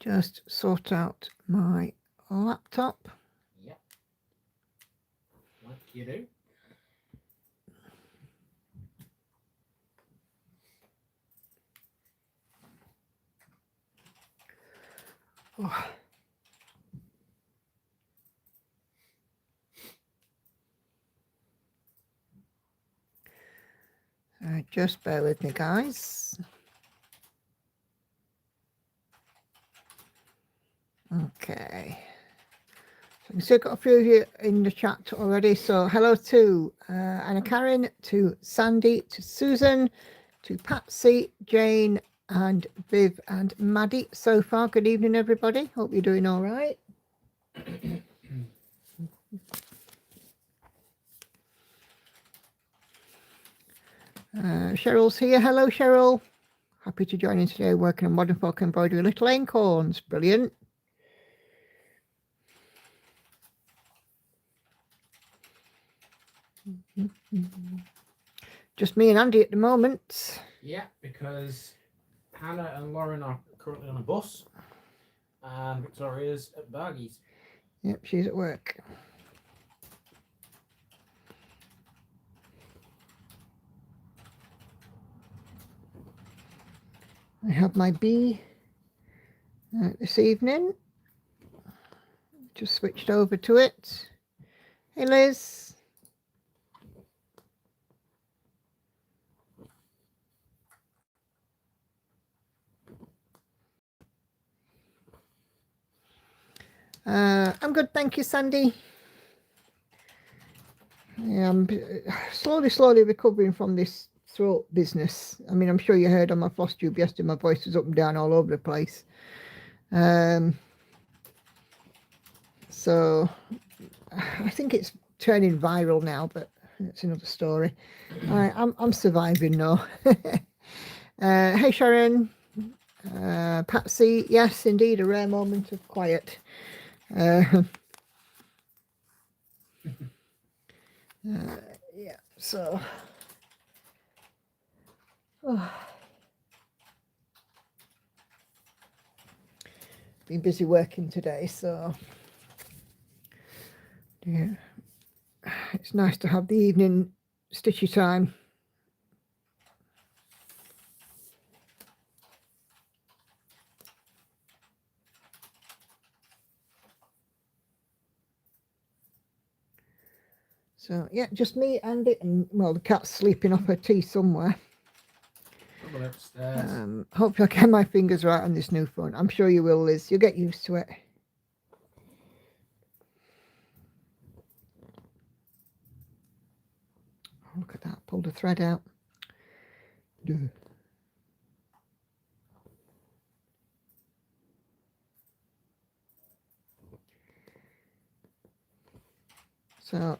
just sort out my laptop. Yep. Like you do. Oh. Just bear with me, guys. Okay. So I still got a few of you in the chat already. So hello to Anna Karen, to Sandy, to Susan, to Patsy, Jane, and Viv and Maddie. So far, good evening, everybody. Hope you're doing all right. Cheryl's here. Hello, Cheryl. Happy to join in today, working on modern folk embroidery, little acorns. Brilliant. Just me and Andy at the moment. Yeah, because Hannah and Lauren are currently on a bus, and Victoria's at Bargie's. Yep, she's at work. I have my bee this evening. Just switched over to it. Hey, Liz. I'm good, thank you, Sandy. Yeah, I'm slowly recovering from this throat business. I mean, I'm sure you heard on my floss tube yesterday, my voice was up and down all over the place. So I think it's turning viral now, but it's another story. I'm surviving now. Hey, Sharon. Patsy, yes, indeed, a rare moment of quiet. Yeah, so been busy working today, so yeah, it's nice to have the evening stitchy time. So yeah, just me, Andy, and well, the cat's sleeping off her tea somewhere. Hopefully I get my fingers right on this new phone. I'm sure you will, Liz. You'll get used to it. Oh, look at that. Pulled a thread out. Duh. So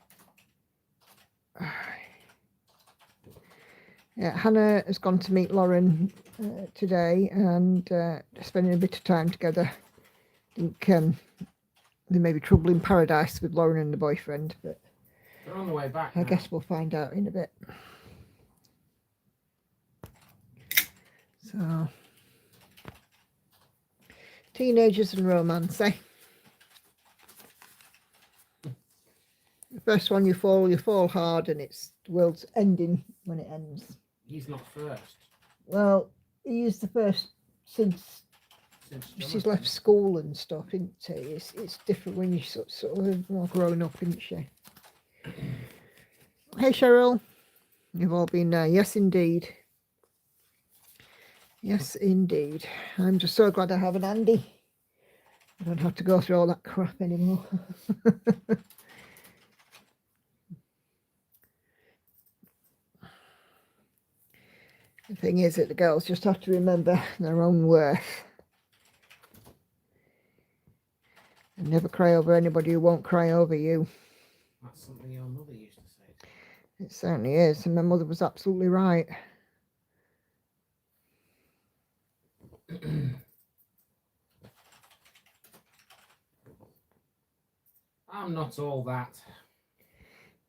yeah, Hannah has gone to meet Lauren today, and spending a bit of time together. I think there may be trouble in paradise with Lauren and the boyfriend, but they're on the way back. I guess we'll find out in a bit. So, teenagers and romance, eh? The first one you fall hard, and it's the world's ending when it ends. He's not first. Well, he's the first since she's left school and stuff, isn't he? It's different when you sort of more grown up, isn't she? Hey, Cheryl. You've all been there. Yes, indeed. Yes, indeed. I'm just so glad I have an Andy. I don't have to go through all that crap anymore. The thing is that the girls just have to remember their own worth. And never cry over anybody who won't cry over you. That's something your mother used to say. It certainly is, and my mother was absolutely right. I'm not all that.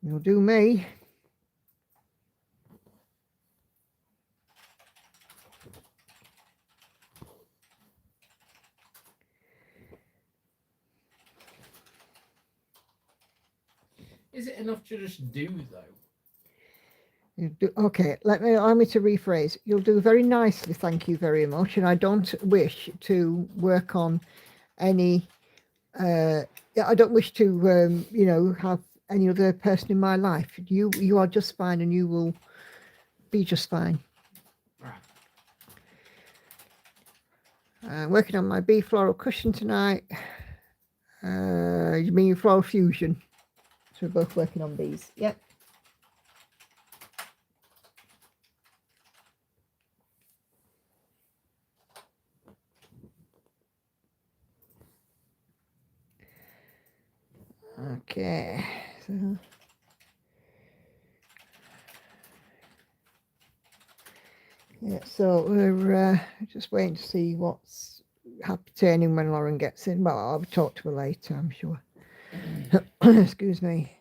You'll do me. Is it enough to just do though? Okay, allow me to rephrase. You'll do very nicely, thank you very much. And I don't wish to work on any. I don't wish to, have any other person in my life. You are just fine, and you will be just fine. Right. Working on my bee floral cushion tonight. You mean floral fusion? So we're both working on bees. Yep. Okay, so yeah, so we're just waiting to see what's happening when Lauren gets in. Well, I'll talk to her later, I'm sure. Excuse me.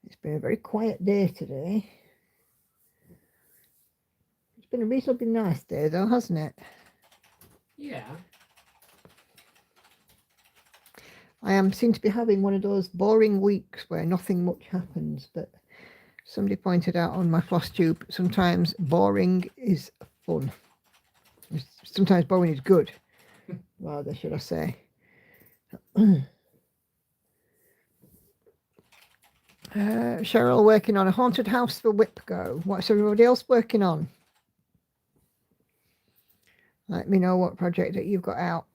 It's been a very quiet day today. It's been a reasonably nice day though, hasn't it? Yeah. I seem to be having one of those boring weeks where nothing much happens, but somebody pointed out on my floss tube, sometimes boring is fun. Sometimes boring is good, rather, should I say. Cheryl working on a haunted house for Whipco. What's everybody else working on? Let me know what project that you've got out.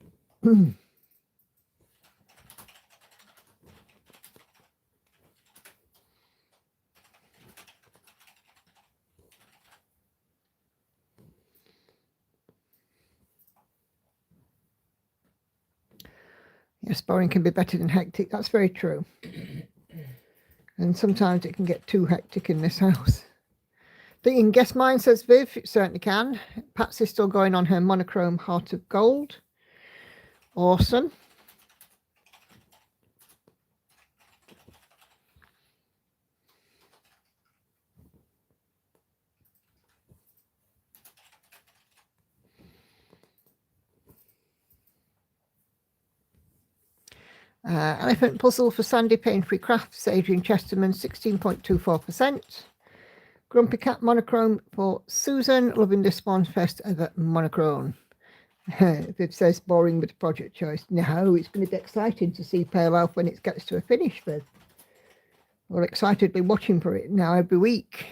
Yes, boring can be better than hectic. That's very true. And sometimes it can get too hectic in this house. Think you can guess mine, says Viv. It certainly can. Patsy's still going on her monochrome Heart of Gold. Awesome. Elephant Puzzle for Sandy Pain-Free Crafts, Adrian Chesterman, 16.24%. Grumpy Cat Monochrome for Susan, loving this one, first ever monochrome. Viv says boring with the project choice. No, it's going to be exciting to see Pale Elf when it gets to a finish, Viv. We're excitedly watching for it now every week.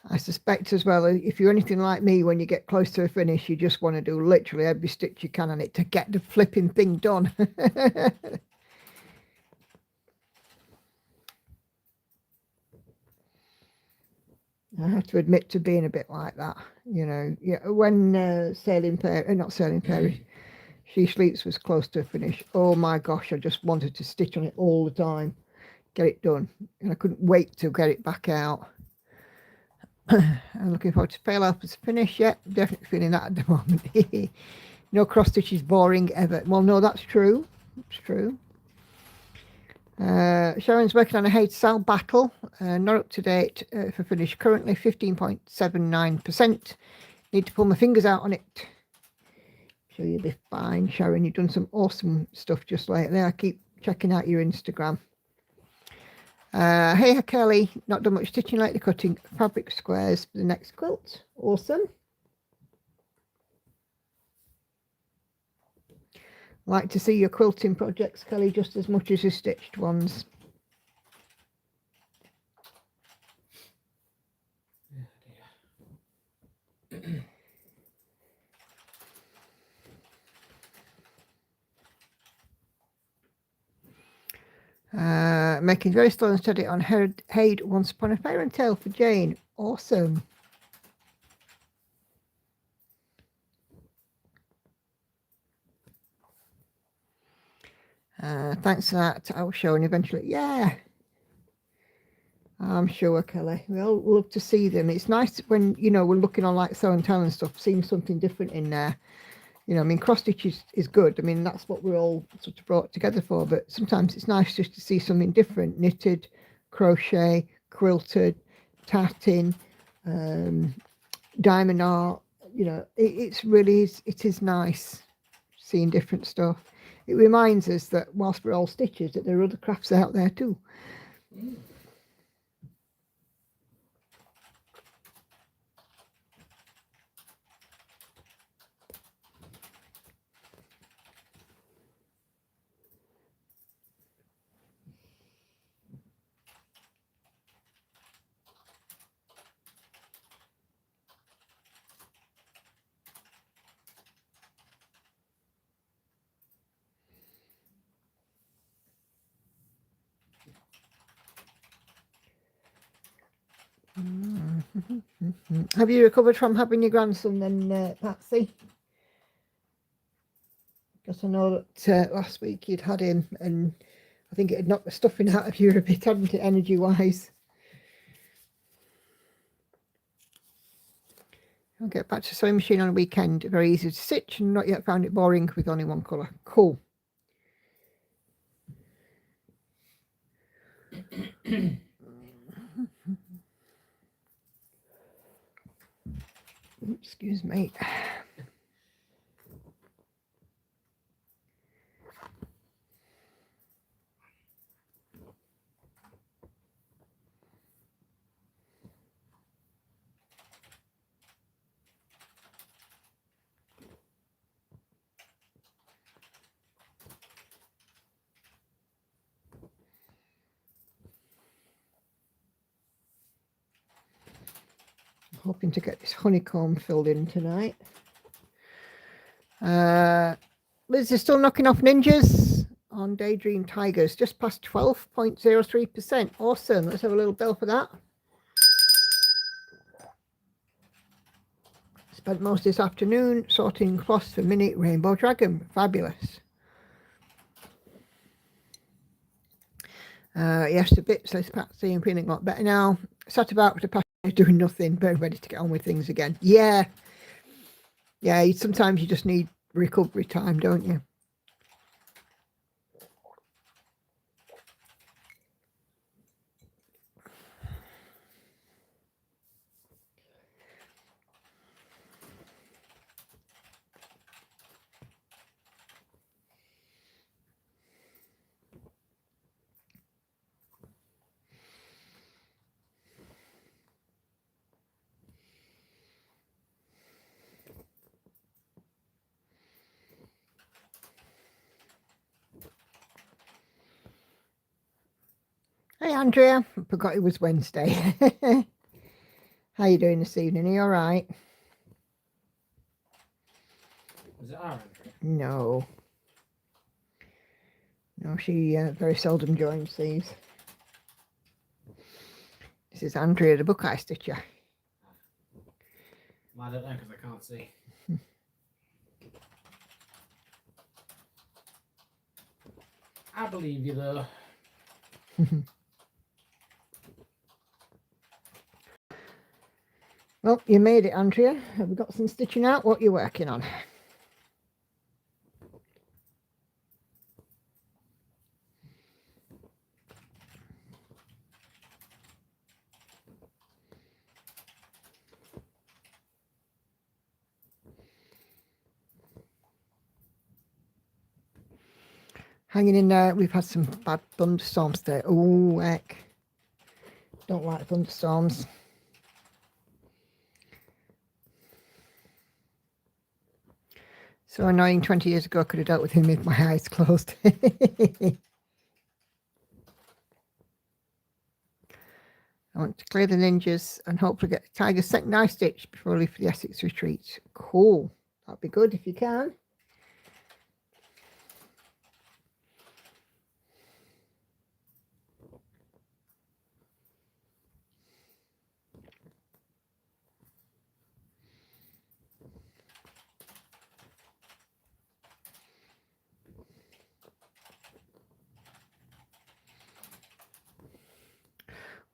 I suspect as well, if you're anything like me, when you get close to a finish, you just want to do literally every stitch you can on it to get the flipping thing done. I have to admit to being a bit like that, Yeah, when Sailing Fairy, not Sailing Fairy, She Sleeps was close to a finish. Oh my gosh, I just wanted to stitch on it all the time, get it done, and I couldn't wait to get it back out. I'm looking forward to Pale Elf as finish. Yeah, definitely feeling that at the moment. No cross stitch is boring ever. Well, no, that's true. It's true. Sharon's working on a Hate Sal battle. Not up to date for finish. Currently 15.79%. Need to pull my fingers out on it. Sure you'll be fine, Sharon. You've done some awesome stuff just lately. I keep checking out your Instagram. Hey Kelly, not done much stitching lately, cutting fabric squares for the next quilt. Awesome. Like to see your quilting projects, Kelly, just as much as your stitched ones. Making very slow and steady on Haid Once Upon a Fairy Tale for Jane. Awesome. Thanks for that. I will show and eventually. Yeah, I'm sure, Kelly. We all love to see them. It's nice when, you know, we're looking on like Show and Tell and stuff, seeing something different in there. You know, I mean, cross stitch is good. I mean, that's what we're all sort of brought together for. But sometimes it's nice just to see something different: knitted, crochet, quilted, tatting, diamond art. You know, it is nice seeing different stuff. It reminds us that whilst we're all stitchers, that there are other crafts out there too. Mm. Have you recovered from having your grandson then, Patsy? Because I know that last week you'd had him, and I think it had knocked the stuffing out of you a bit, hadn't it, energy-wise? I'll get back to sewing machine on a weekend. Very easy to stitch, and not yet found it boring with only one colour. Cool. Excuse me. Hoping to get this honeycomb filled in tonight. Liz is still knocking off ninjas on Daydream Tigers, just past 12.03%. Awesome. Let's have a little bell for that. Spent most this afternoon sorting cloths for Mini Rainbow Dragon. Fabulous. Yes, a bit, says Patsy. I'm feeling a lot better now. Sat about with the past doing nothing, very ready to get on with things again. Yeah. Yeah, sometimes you just need recovery time, don't you? Hey, Andrea. I forgot it was Wednesday. How you doing this evening? Are you all right? Is it our entry? No. No, she very seldom joins these. This is Andrea, the book eye stitcher. Well, I don't know because I can't see. I believe you though. Well, you made it, Andrea. Have we got some stitching out? What are you working on? Hanging in there. We've had some bad thunderstorms today. Oh, heck. Don't like thunderstorms. So annoying. 20 years ago, I could have dealt with him with my eyes closed. I want to clear the ninjas and hopefully get the Tiger's second eye stitch before I leave for the Essex retreat. Cool. That'd be good if you can.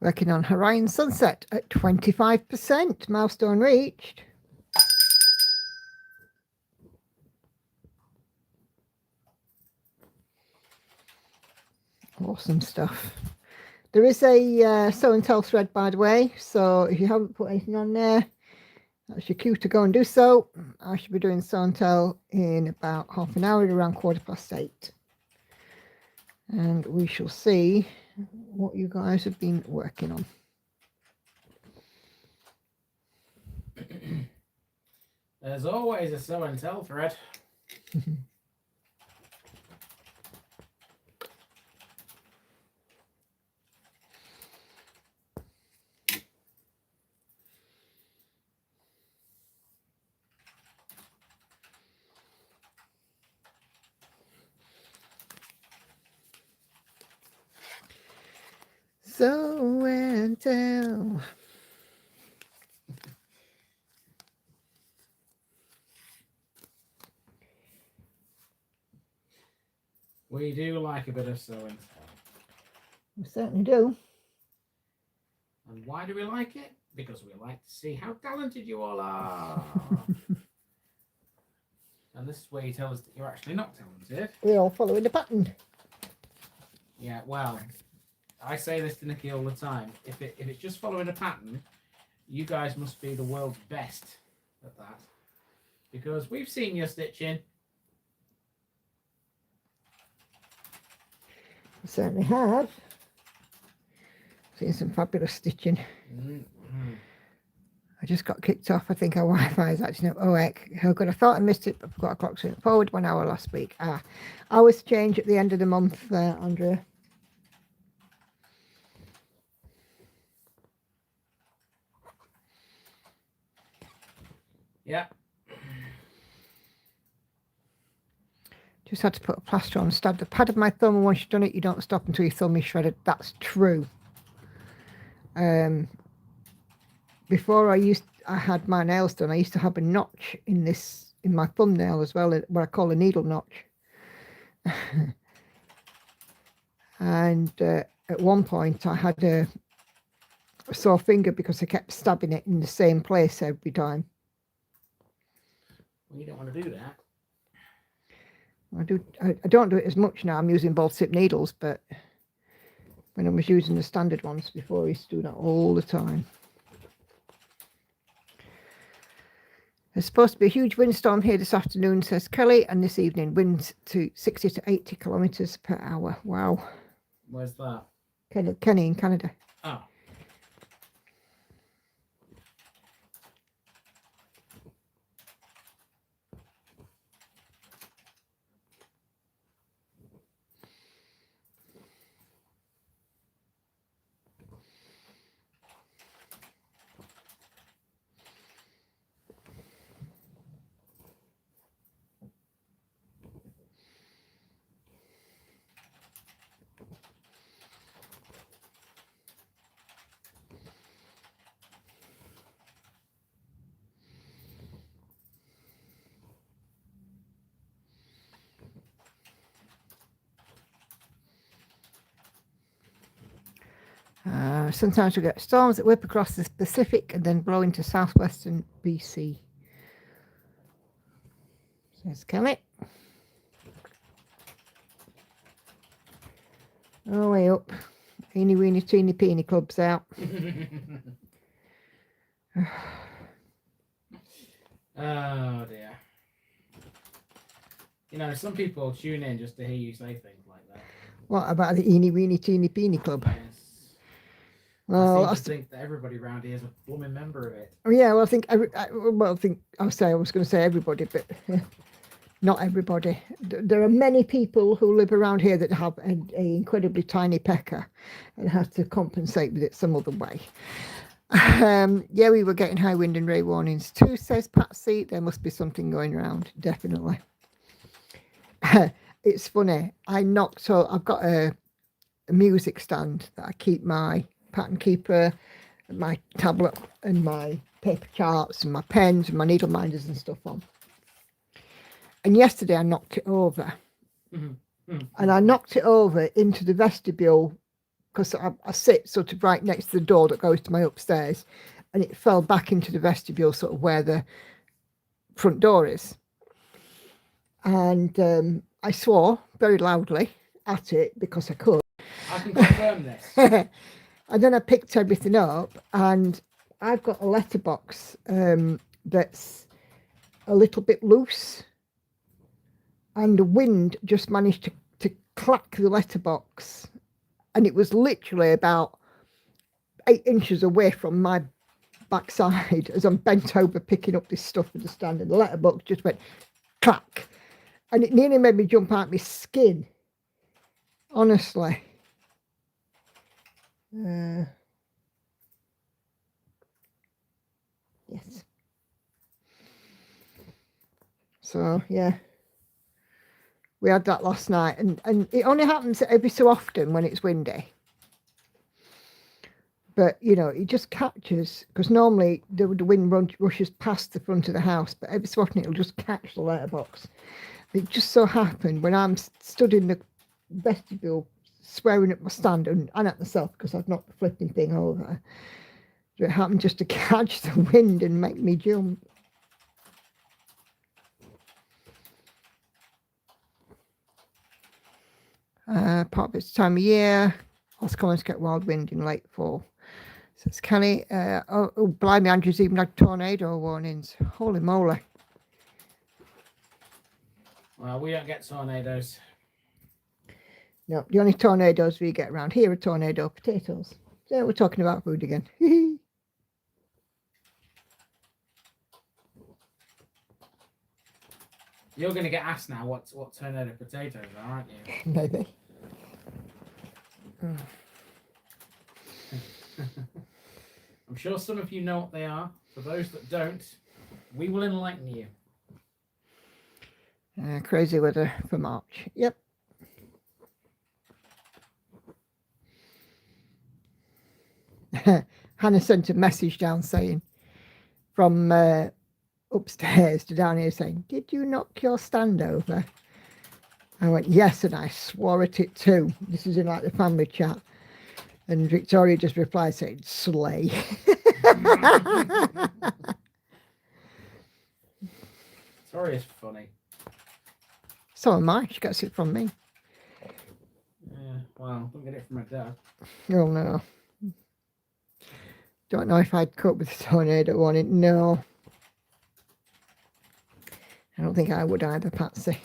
Working on Hawaiian Sunset at 25%. Milestone reached. Awesome stuff. There is a show and tell thread, by the way, so if you haven't put anything on there, that's your cue to go and do so. I should be doing show and tell in about half an hour, around 8:15. And we shall see what you guys have been working on. There's always a show and tell thread. So and tell. We do like a bit of show and tell. We certainly do. And why do we like it? Because we like to see how talented you all are. And this is where you tell us that you're actually not talented. We're all following the pattern. Yeah, well, I say this to Nikki all the time. If it's just following a pattern, you guys must be the world's best at that. Because we've seen you stitching. We certainly have. Seen some fabulous stitching. Mm-hmm. I just got kicked off. I think our Wi-Fi is acting up. Oh heck, how good. I thought I missed it, but I forgot I clocked it forward 1 hour last week. Hours change at the end of the month, Andrea. Yeah. Just had to put a plaster on, stab the pad of my thumb, and once you've done it, you don't stop until your thumb is shredded. That's true. Before I had my nails done, I used to have a notch in my thumbnail as well, what I call a needle notch. And at one point I had a sore finger because I kept stabbing it in the same place every time. Well, you don't want to do that. I don't do it as much now. I'm using ball tip needles, but when I was using the standard ones before, I used to do that all the time. There's supposed to be a huge windstorm here this afternoon, says Kelly, and this evening winds to 60 to 80 kilometres per hour. Wow. Where's that? Kenny in Canada. Oh. Sometimes we get storms that whip across the Pacific and then blow into southwestern BC. Says Kelly. Oh, way up. Eeny, weeny, teeny, peeny club's out. Oh, dear. You know, some people tune in just to hear you say things like that. What about the eeny, weeny, teeny, peeny club? Yes. Well, I think that everybody around here is a blooming member of it. Yeah, well, I was going to say everybody, but not everybody. There are many people who live around here that have an incredibly tiny pecker and have to compensate with it some other way. Yeah, we were getting high wind and rain warnings too, says Patsy. There must be something going around, definitely. It's funny. I've got a music stand that I keep my pattern keeper, my tablet and my paper charts and my pens and my needle minders and stuff on. And yesterday I knocked it over. Mm-hmm. Mm-hmm. And I knocked it over into the vestibule because I sit sort of right next to the door that goes to my upstairs, and it fell back into the vestibule, sort of where the front door is. And I swore very loudly at it because I could. I can confirm this. And then I picked everything up, and I've got a letterbox that's a little bit loose, and the wind just managed to clack the letterbox, and it was literally about 8 inches away from my backside as I'm bent over picking up this stuff with the stand, and the letterbox just went clack, and it nearly made me jump out my skin, honestly. Yes. So yeah, we had that last night, and it only happens every so often when it's windy. But you know, it just catches, because normally the wind rushes past the front of the house, but every so often it'll just catch the letterbox. It just so happened when I'm stood in the vestibule swearing at my stand and at myself because I've knocked the flipping thing over, it happened just to catch the wind and make me jump. Part of it's time of year. Lots of comments get wild wind in late fall. So it's Kelly. Oh, blimey, Andrew's even had tornado warnings. Holy moly. Well, we don't get tornadoes. No, the only tornadoes we get around here are tornado potatoes. So we're talking about food again. You're going to get asked now what tornado potatoes are, aren't you? Maybe. I'm sure some of you know what they are. For those that don't, we will enlighten you. Crazy weather for March. Yep. Hannah sent a message down saying, from upstairs to down here, saying, "Did you knock your stand over?" I went, "Yes," and I swore at it too. This is in like the family chat. And Victoria just replied saying, "Slay." Victoria's funny. So am I. She gets it from me. Yeah, well, don't get it from her dad. Oh no. Don't know if I'd cope with the tornado warning. No. I don't think I would either, Patsy.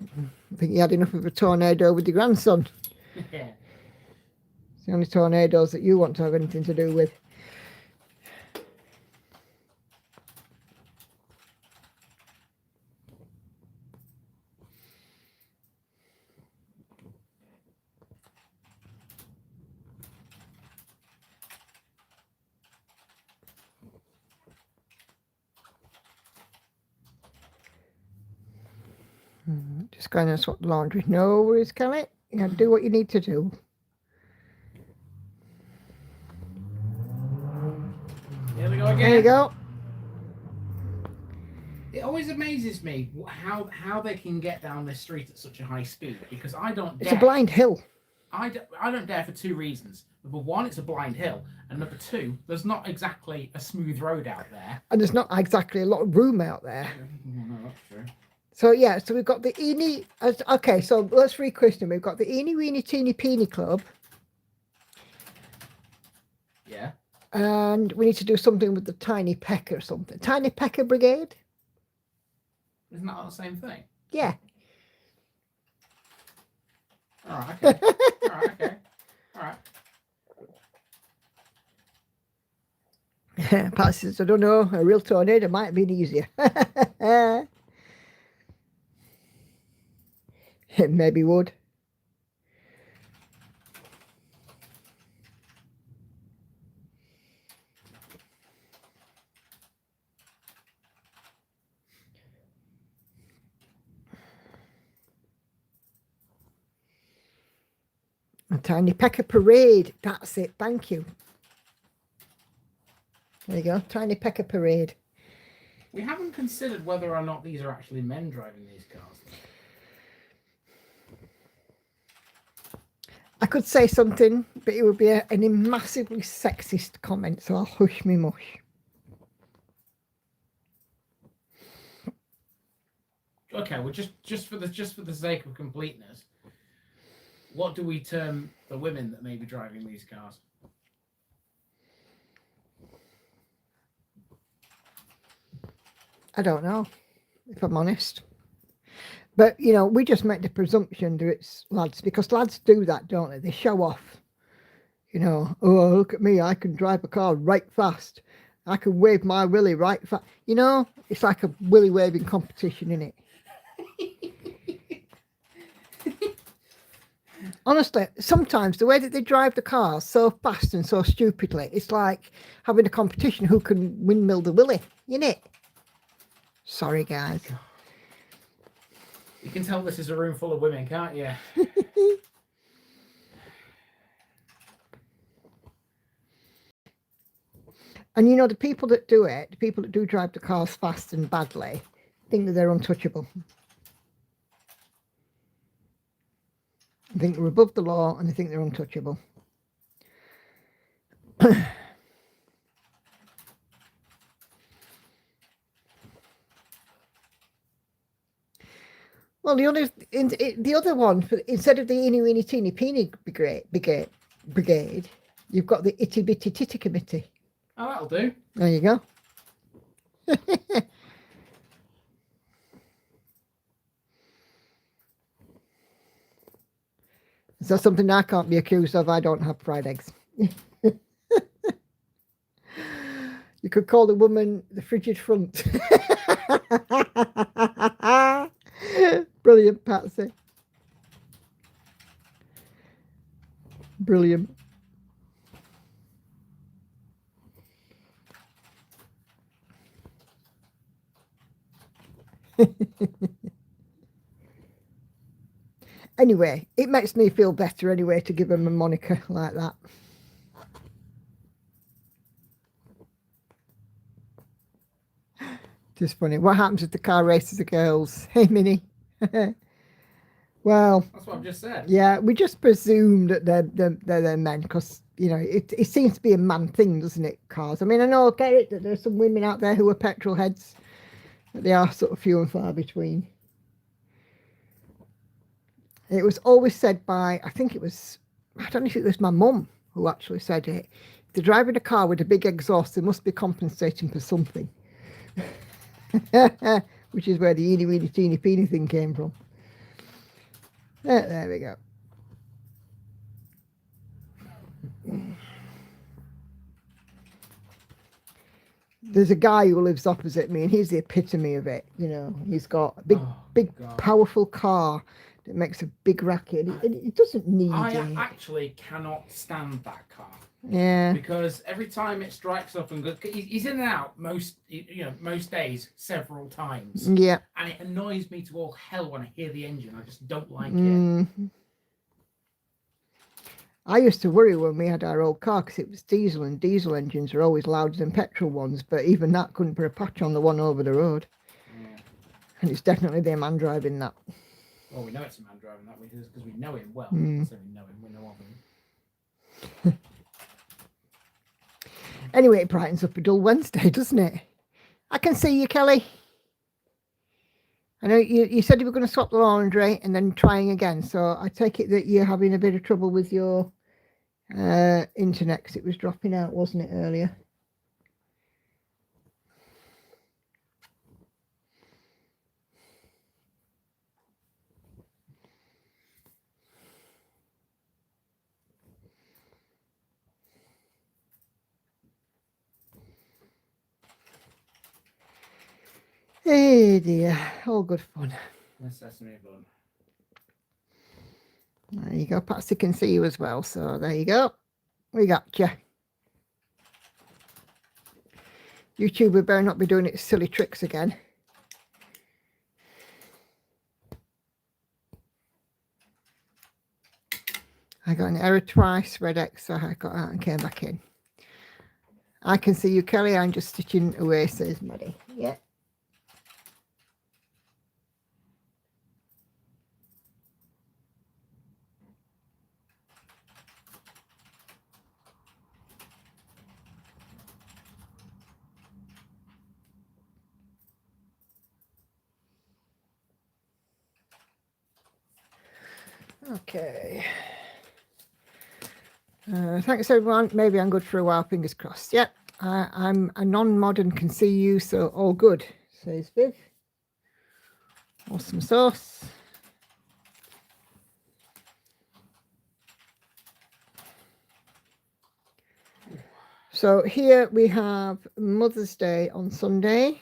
I think you had enough of a tornado with your grandson. Yeah. It's the only tornadoes that you want to have anything to do with. Just going to swap the laundry. No worries, Kelly. You got to do what you need to do. Here we go again. There you go. It always amazes me how they can get down this street at such a high speed, because I don't dare. It's a blind hill. I don't dare for two reasons. Number one, it's a blind hill, and number two, there's not exactly a smooth road out there. And there's not exactly a lot of room out there. No, that's true. So yeah, so we've got the Eeny. Okay, so let's re-question. We've got the Eeny Weeny Teeny Peeny Club. Yeah. And we need to do something with the Tiny Pecker or something. Tiny Pecker Brigade? Isn't that the same thing? Yeah. All right, okay. All right, okay. All right. Pat says, "I don't know, a real tornado might have been easier." It maybe would. A Tiny Pecker Parade. That's it. Thank you. There you go. Tiny Pecker Parade. We haven't considered whether or not these are actually men driving these cars. I could say something, but it would be a massively sexist comment, so I'll hush me mush. Okay, well, just for the sake of completeness, what do we term the women that may be driving these cars? I don't know, if I'm honest. But, you know, we just make the presumption that it's lads, because lads do that, don't they? They show off. You know, oh, look at me, I can drive a car right fast. I can wave my willy right fast. You know, it's like a willy waving competition, isn't it? Honestly, sometimes the way that they drive the cars so fast and so stupidly, it's like having a competition who can windmill the willy, innit? Sorry, guys. You can tell this is a room full of women, can't you? And you know, the people that do it, the people that do drive the cars fast and badly, think that they're untouchable. I think they're above the law and they think they're untouchable. Well, the other one, instead of the eeny weeny teeny peeny brigade, you've got the itty bitty titty committee. Oh, that'll do. There you go. Is that something I can't be accused of? I don't have fried eggs. You could call the woman the frigid front. Brilliant, Patsy. Brilliant. Anyway, it makes me feel better anyway to give him a moniker like that. Just funny. What happens if the car races the girls? Hey, Minnie. Well, that's what I've just said. Yeah, we just presume that they're men because, you know, it seems to be a man thing, doesn't it, cars? I mean, I know, I get it, that there's some women out there who are petrol heads, but they are sort of few and far between. It was always said by, I think it was, I don't know if it was my mum who actually said it. If they're driving a car with a big exhaust, they must be compensating for something. Which is where the eeny weeny teeny peeny thing came from. There we go. There's a guy who lives opposite me and he's the epitome of it. You know, he's got a big powerful car that makes a big racket. It doesn't need it. Actually cannot stand that car. Yeah. Because every time it strikes up and goes, he's in and out most days several times. Yeah. And it annoys me to all hell when I hear the engine. I just don't like it. I used to worry when we had our old car because it was diesel and diesel engines are always louder than petrol ones, but even that couldn't put a patch on the one over the road. Yeah. And it's definitely the man driving that. Well, we know it's a man driving that because we know him well. So we know him, we know of him. Anyway, it brightens up a dull Wednesday, doesn't it? I can see you, Kelly. I know you said you were going to swap the laundry and then trying again. So I take it that you're having a bit of trouble with your internet because it was dropping out, wasn't it, earlier? Hey dear, all good fun. That's sesame bun. There you go, Patsy can see you as well, so there you go. We got you. YouTube, we better not be doing its silly tricks again. I got an error twice, red X, so I got out and came back in. I can see you, Kelly. I'm just stitching away, says Maddie. Yeah. Okay. Thanks everyone. Maybe I'm good for a while, fingers crossed. Yep, I'm a non-mod and can see you, so all good, says Viv. Awesome sauce. So here we have Mother's Day on Sunday.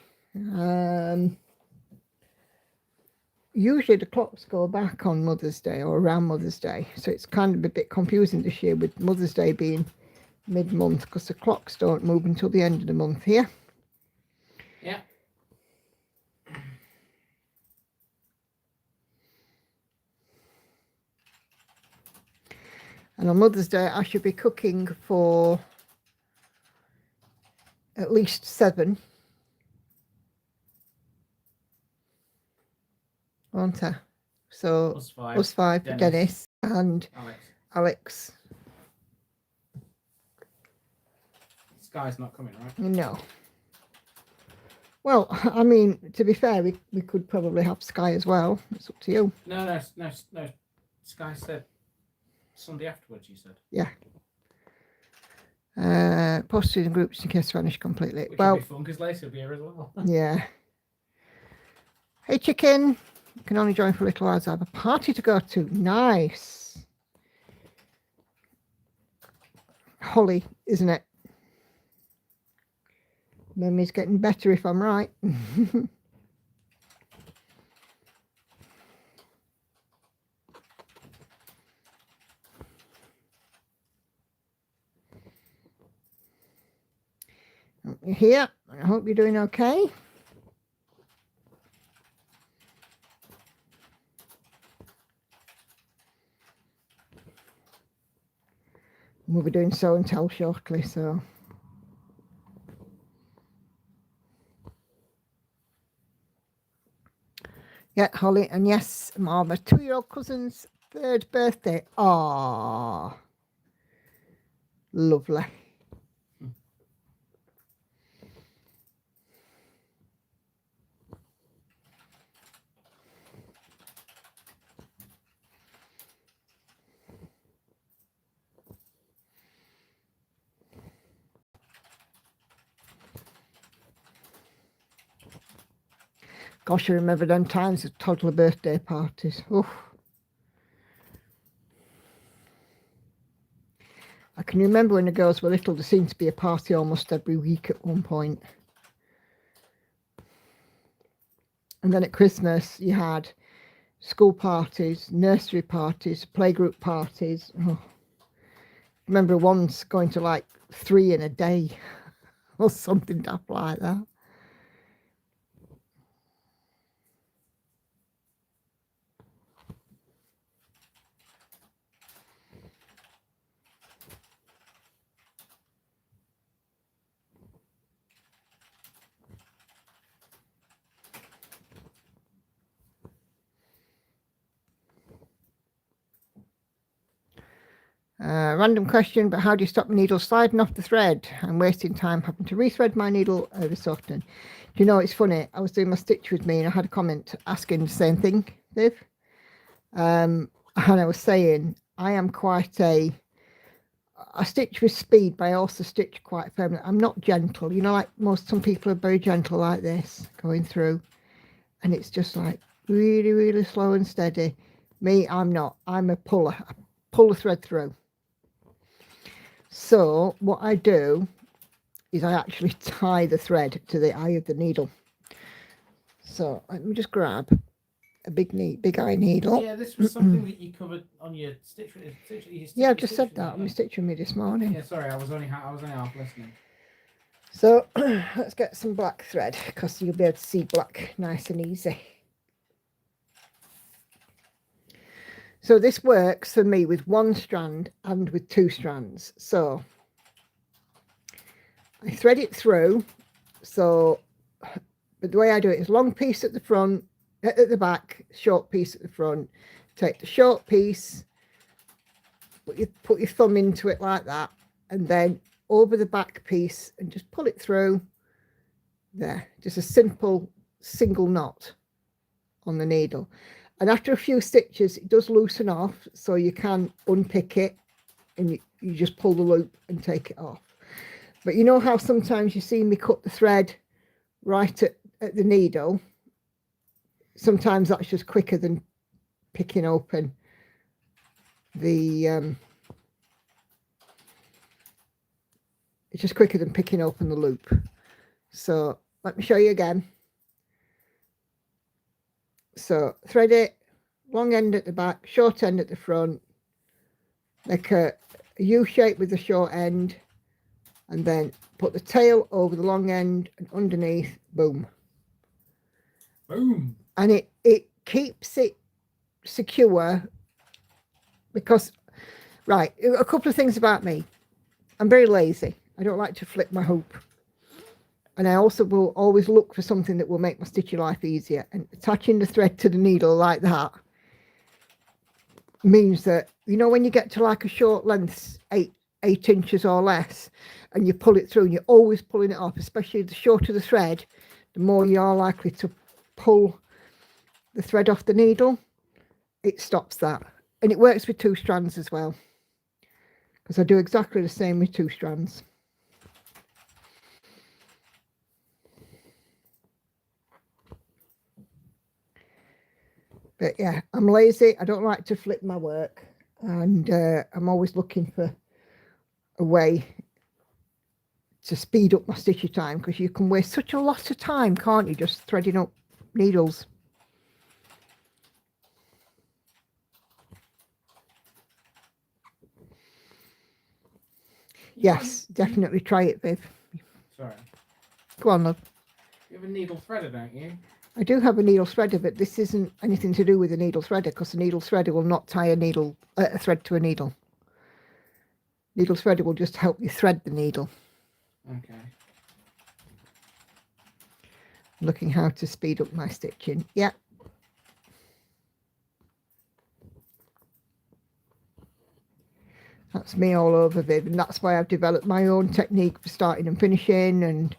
Usually the clocks go back on Mother's Day or around Mother's Day, so it's kind of a bit confusing this year with Mother's Day being mid-month because the clocks don't move until the end of the month here. Yeah. And on Mother's Day I should be cooking for at least 7. Won't I? So us 5 for Dennis and Alex. Sky's not coming, right? No. Well, I mean, to be fair, we could probably have Sky as well. It's up to you. No. Sky said Sunday afterwards, you said. Yeah. Posted in groups in case vanished completely. Which well, will be fun because Lacey will be here as well. Yeah. Hey, chicken. You can only join for a little while as I have a party to go to. Nice. Holly, isn't it? Mummy's getting better if I'm right. You're here. I hope you're doing okay. We'll be doing show and tell shortly, so. Yeah, Holly, and yes, my 2-year-old cousin's 3rd birthday. Ah, lovely. Gosh, I remember them times of toddler birthday parties. Oof. I can remember when the girls were little, there seemed to be a party almost every week at one point. And then at Christmas, you had school parties, nursery parties, playgroup parties. Oh. I remember once going to like 3 in a day or something daft like that. Random question, but how do you stop the needle sliding off the thread? I'm wasting time having to rethread my needle every so often. Do you know, it's funny, I was doing my stitch with me and I had a comment asking the same thing, Viv. And I was saying, I am quite I stitch with speed, but I also stitch quite firmly. I'm not gentle, you know, like some people are very gentle like this, going through. And it's just like really, really slow and steady. Me, I'm not. I'm a puller. I pull the thread through. So what I do is I actually tie the thread to the eye of the needle. So let me just grab a big eye needle. Yeah, this was something that you covered on your stitch. Yeah, I just said that on my stitch with me this morning. Yeah, sorry, I was only half listening. So let's get some black thread because you'll be able to see black nice and easy. So this works for me with 1 strand and with 2 strands. So I thread it through. So, but the way I do it is long piece at the front, at the back, short piece at the front. Take the short piece, put your thumb into it like that, and then over the back piece and just pull it through. There, just a simple single knot on the needle. And after a few stitches, it does loosen off, so you can unpick it and you just pull the loop and take it off. But you know how sometimes you see me cut the thread right at the needle? Sometimes that's just quicker than picking open the it's just quicker than picking open the loop. So let me show you again. So thread it, long end at the back, short end at the front, make a U shape with the short end, and then put the tail over the long end and underneath, boom. Boom. And it keeps it secure because, right, a couple of things about me. I'm very lazy. I don't like to flip my hoop. And I also will always look for something that will make my stitching life easier. And attaching the thread to the needle like that means that, you know, when you get to like a short length, 8 inches or less, and you pull it through and you're always pulling it off, especially the shorter the thread, the more you're likely to pull the thread off the needle. It stops that. And it works with 2 strands as well, because I do exactly the same with 2 strands. But yeah, I'm lazy. I don't like to flip my work, and I'm always looking for a way to speed up my stitching time, because you can waste such a lot of time, can't you, just threading up needles. Yes, definitely try it, Viv. Sorry. Go on, love. You have a needle threader, don't you? I do have a needle threader, but this isn't anything to do with a needle threader, because the needle threader will not tie a thread to a needle. Needle threader will just help you thread the needle. Okay. Looking how to speed up my stitching. Yeah. That's me all over, Viv, and that's why I've developed my own technique for starting and finishing, and,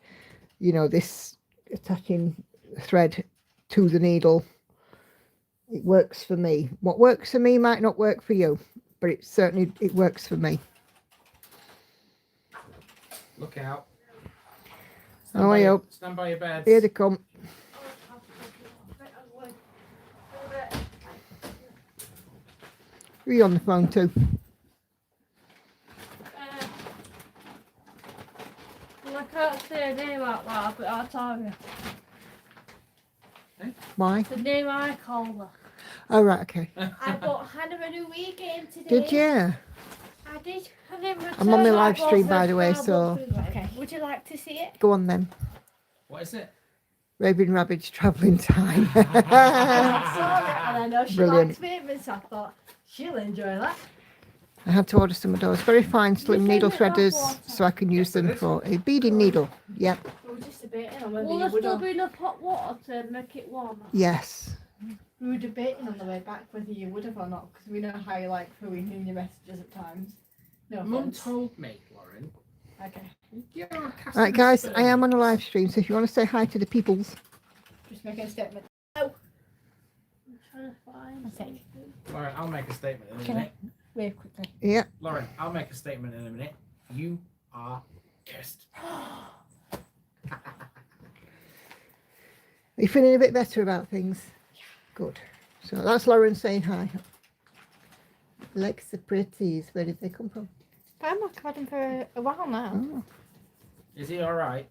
you know, this attaching the thread to the needle. It works for me. What works for me might not work for you, but it works for me. Look out. Stand by your beds. Here they come. Who are you on the phone to? Well, I can't say a name out loud, but I'll tell you. Why? The name I called her. Oh, right, okay. I bought Hannah a new wee game today. Did you? I did. And in return, I'm on my live I stream, bought by her the way, 12 so... bucks. Okay. Would you like to see it? Go on then. What is it? Raving Rabbit's Travelling Time. I saw it and I know she Brilliant. likes movements, so I thought she'll enjoy that. I have to order some of those very fine slim You needle think it's threaders hot water? so I can use them for a beading needle. Yep. We were just debating on whether Will you there would still or... be enough hot water to make it warmer? Yes. We were debating on the way back whether you would have or not, because we know how you like throwing in your messages at times. No Mum offense. told me, Lauren. Okay. You're a cast Right, and guys, spoon. I am on a live stream, so if you want to say hi to the peoples. Just making a statement. I'm trying to find That's it. something. Lauren, I'll make a statement in a Can minute. Wait quickly. Yeah. Lauren, I'll make a statement in a minute. You are cursed. Are you feeling a bit better about things? Good. So that's Lauren saying hi. Legs are pretties. Where did they come from? I'm not had him for a while now. Oh. Is he alright?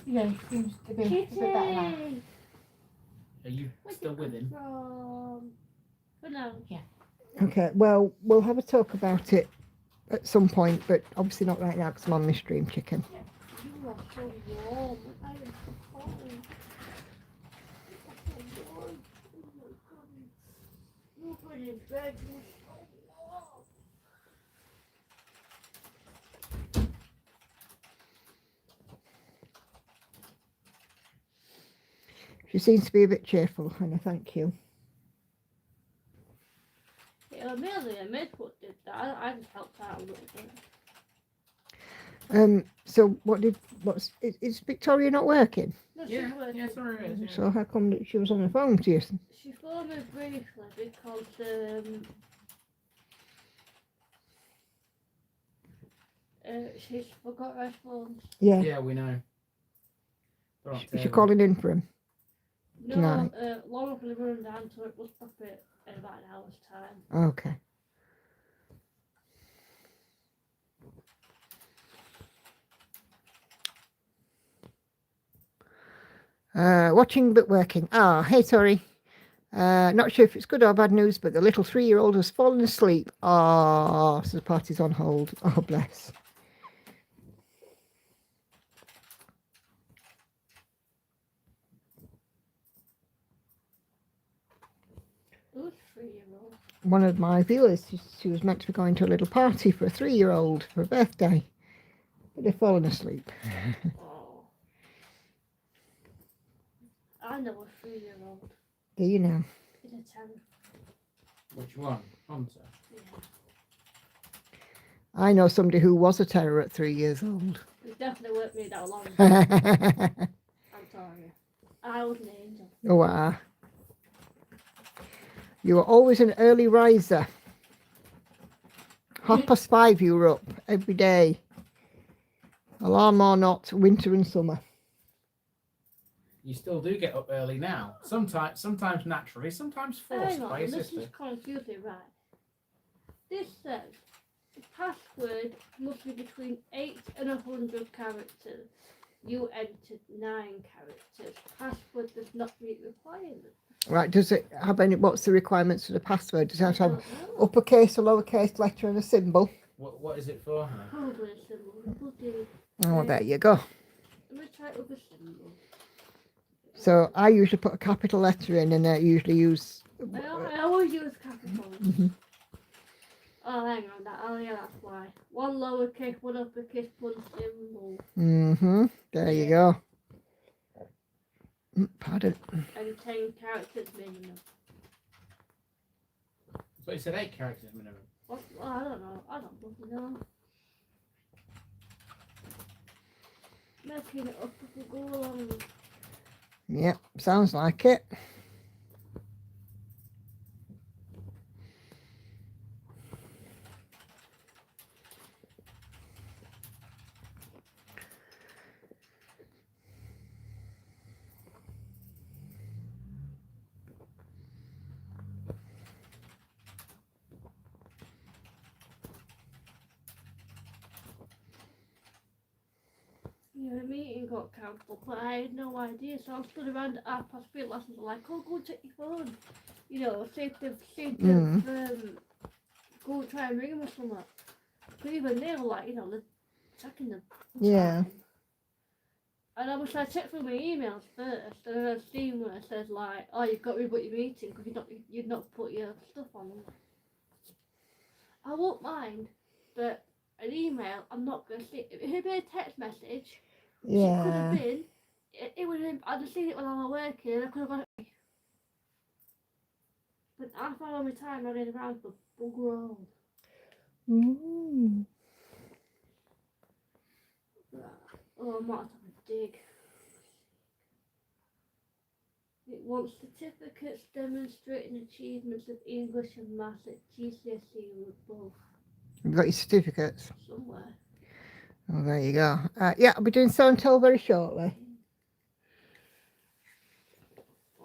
Yeah, he seems to be a bit better now. Kitty! Are you still with him? From... But no. Okay, well, we'll have a talk about it at some point, but obviously not right now because I'm on my stream, chicken. You are so warm. I am so cold. Oh my goodness. Nobody in bed was so warm. She seems to be a bit cheerful, Hannah, thank you. Yeah, mainly Miss what did that. I just helped out a little bit. So is Victoria not working? No, she's Yeah, working. yeah, sorry, it is. Yeah. So how come that she was on the phone to you? She phoned me briefly because she's forgot her phones. Yeah. Yeah, we know. They're on Is she table. calling in for him? No, Tonight. Laura will run down to it. We'll stop it in about an hour's time. Okay. Watching but working. Ah, hey, sorry. Not sure if it's good or bad news, but the little 3-year-old has fallen asleep. Ah, so the party's on hold. Oh, bless. Who's 3-year-old? One of my viewers, she was meant to be going to a little party for a 3-year-old for a birthday, but they've fallen asleep. Oh. I know a 3-year-old. Do you know? In a 10. Which one? Hunter. Yeah. I know somebody who was a terror at 3 years old. It definitely won't be that long. Oh, I'm sorry. I was an angel. wow. You were always an early riser. 5:30 you were up every day. Alarm or not, winter and summer. You still do get up early now. Sometimes naturally, sometimes forced Hang by on, your this sister. is confusing, right? This says the password must be between 8 and 100 characters. You entered 9 characters. Password does not meet requirements. Right, does it have any, what's the requirements for the password? Does it have to have I don't know. uppercase, a lowercase letter and a symbol? What is it for? Hannah? Probably a symbol. Bloody- Oh, there you go. Let me try it with a symbol. So I usually put a capital letter in and I usually use... I always use capitals. Mhm. Oh, hang on. Oh, yeah, that's why. 1 lowercase, 1 uppercase, 1 symbol. There you go. Pardon. And 10 characters minimum. So you said 8 characters minimum. What? Well, I don't know. I don't bloody know. Making it up as we go along. Yep, sounds like it. Yeah, the meeting got cancelled, but I had no idea. So I stood around at 3:30 last night, like, oh, go and check your phone. You know, see if go try and ring them or something. But even they were like, you know, they're checking the Yeah. time. And obviously I checked through my emails first, and then I seen where it says like, oh, you've got to reboot your meeting because you've not put your stuff on. I won't mind, but an email, I'm not going to see. If it had been a text message, it could have Yeah. been, it would have been, I'd have seen it when I was working, and I could have got it. But I found all my time running around for bugger all. Mm. Oh, I might have to dig. It wants certificates demonstrating achievements of English and Maths at GCSE or above. You've got your certificates. Somewhere. Oh, there you go. Yeah, I'll be doing so and tell very shortly.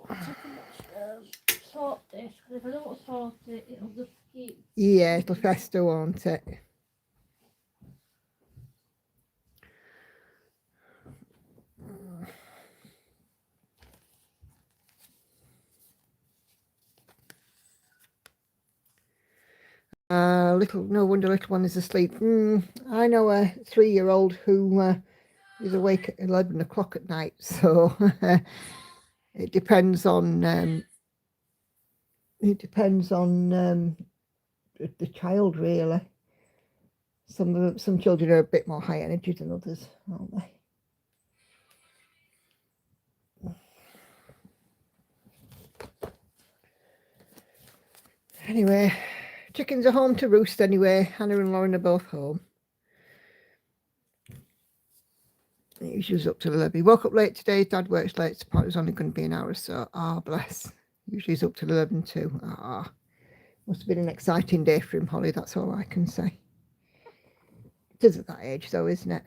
I'll take them upstairs. Sort this, because if I don't sort it, it'll just keep. Yeah, it'll fester, won't it? No wonder little one is asleep. I know a 3-year-old who is awake at 11 o'clock at night, so it depends on the child, really. Some children are a bit more high energy than others, aren't they? Anyway, chickens are home to roost anyway. Hannah and Lauren are both home. Usually it's up to 11. He woke up late today. Dad works late. So it was only going to be an hour or so. Ah, bless. Usually it's up to 11 too. Ah, must have been an exciting day for him, Holly. That's all I can say. It is at that age, though, isn't it?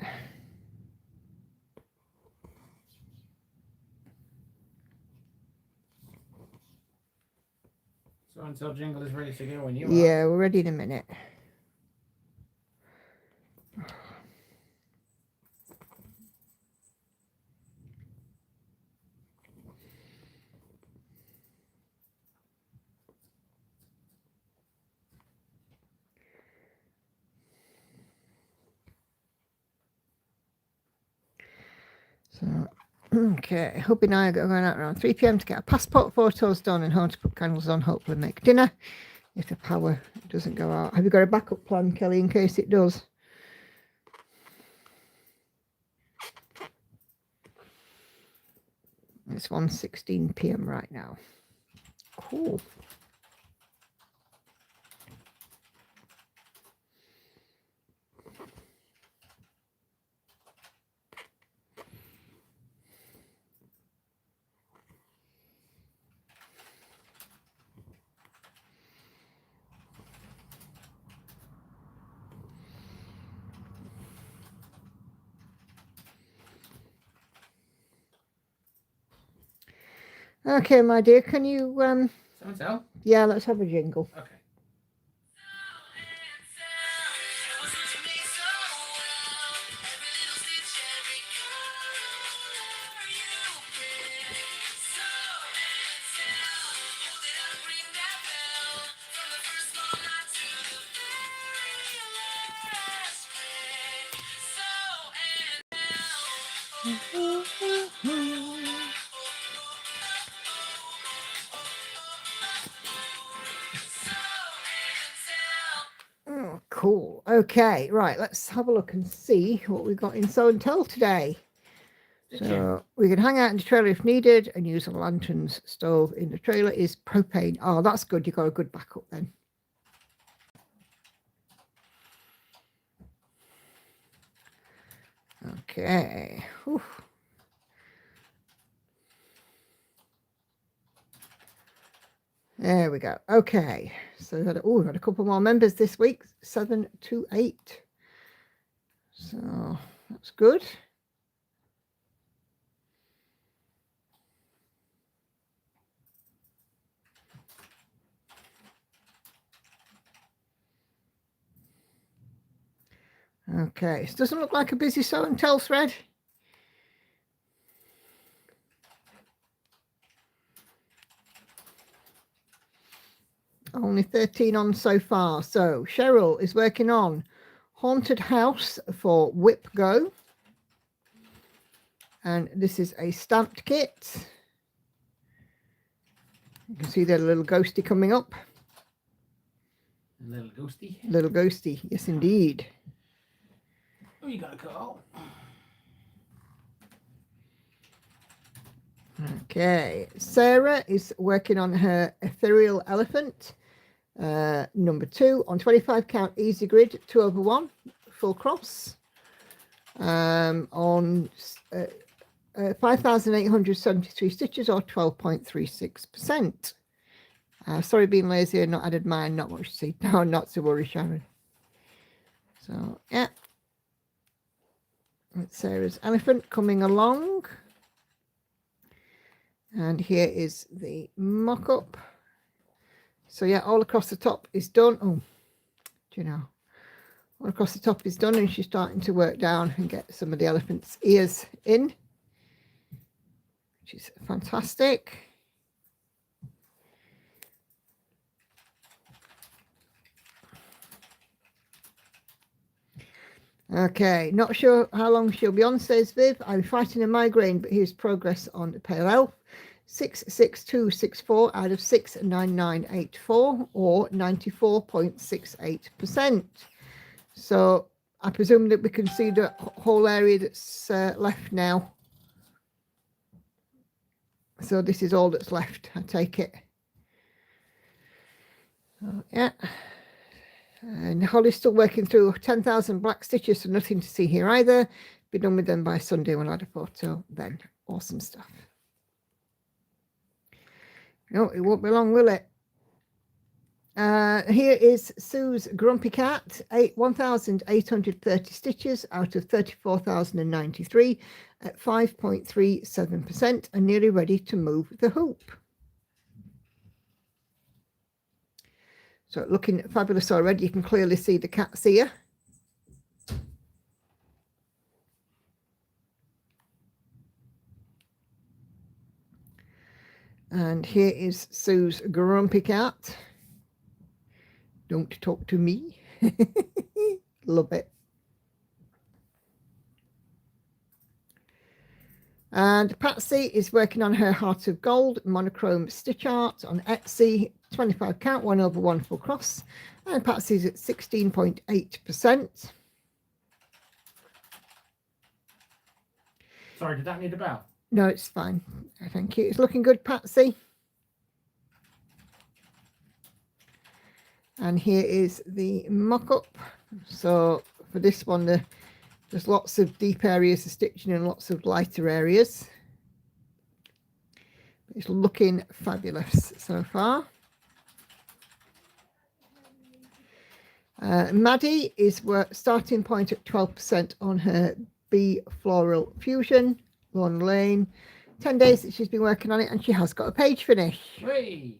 So until Jingle is ready to go when you are. Yeah, we're ready in a minute. So, okay, Hubby and I are going out around 3 p.m. to get our passport photos done and home to put candles on, hopefully make dinner if the power doesn't go out. Have you got a backup plan, Kelly, in case it does? It's 1:16 p.m. right now. Cool. Okay, my dear, can you So tell. yeah, let's have a jingle. Okay. Oh, cool. Okay, right, let's have a look and see what we've got in Show and Tell today. So we can hang out in the trailer if needed and use a lanterns. Stove in the trailer is propane. Oh, that's good. You got a good backup then. Okay. Whew. There we go. Okay. So we've got a couple more members this week, 7 to 8. So that's good. Okay, it doesn't look like a busy Show and Tell thread. Only 13 on so far. So Cheryl is working on Haunted House for Whip Go. And this is a stamped kit. You can see that little ghosty coming up. A little ghosty. Little ghosty, yes indeed. Oh, you got a call. Okay, Sarah is working on her ethereal elephant, number 2 on 25 count easy grid, 2/1, full cross, on 5,873 stitches or 12.36%. Sorry being lazy and not added mine, not much to see. No, not to worry, Sharon. So, yeah. That's Sarah's elephant coming along. And here is the mock-up. So, yeah, all across the top is done. Oh, do you know? All across the top is done, and she's starting to work down and get some of the elephant's ears in, which is fantastic. Okay, not sure how long she'll be on, says Viv. I'm fighting a migraine, but here's progress on the Pale Elf. 66264 out of 69984 or 94.68%. So I presume that we can see the whole area that's left now. So this is all that's left, I take it. So, yeah. And Holly's still working through 10,000 black stitches, so nothing to see here either. Be done with them by Sunday when I had a photo then. Awesome stuff. No, it won't be long, will it? Here is Sue's Grumpy Cat, 1,830 stitches out of 34,093 at 5.37% and nearly ready to move the hoop. So looking fabulous already, you can clearly see the cat's ear. And here is Sue's Grumpy Cat. Don't talk to me. Love it. And Patsy is working on her Heart of Gold monochrome stitch art on Etsy, 25 count, 1/1 full cross. And Patsy's at 16.8%. Sorry, did that need a bell? No, it's fine. Thank you. It's looking good, Patsy. And here is the mock-up. So for this one, there's lots of deep areas of stitching and lots of lighter areas. It's looking fabulous so far. Maddie is starting point at 12% on her Bee Floral Fusion, Lawn Lane. 10 days that she's been working on it, and she has got a page finish. Hey.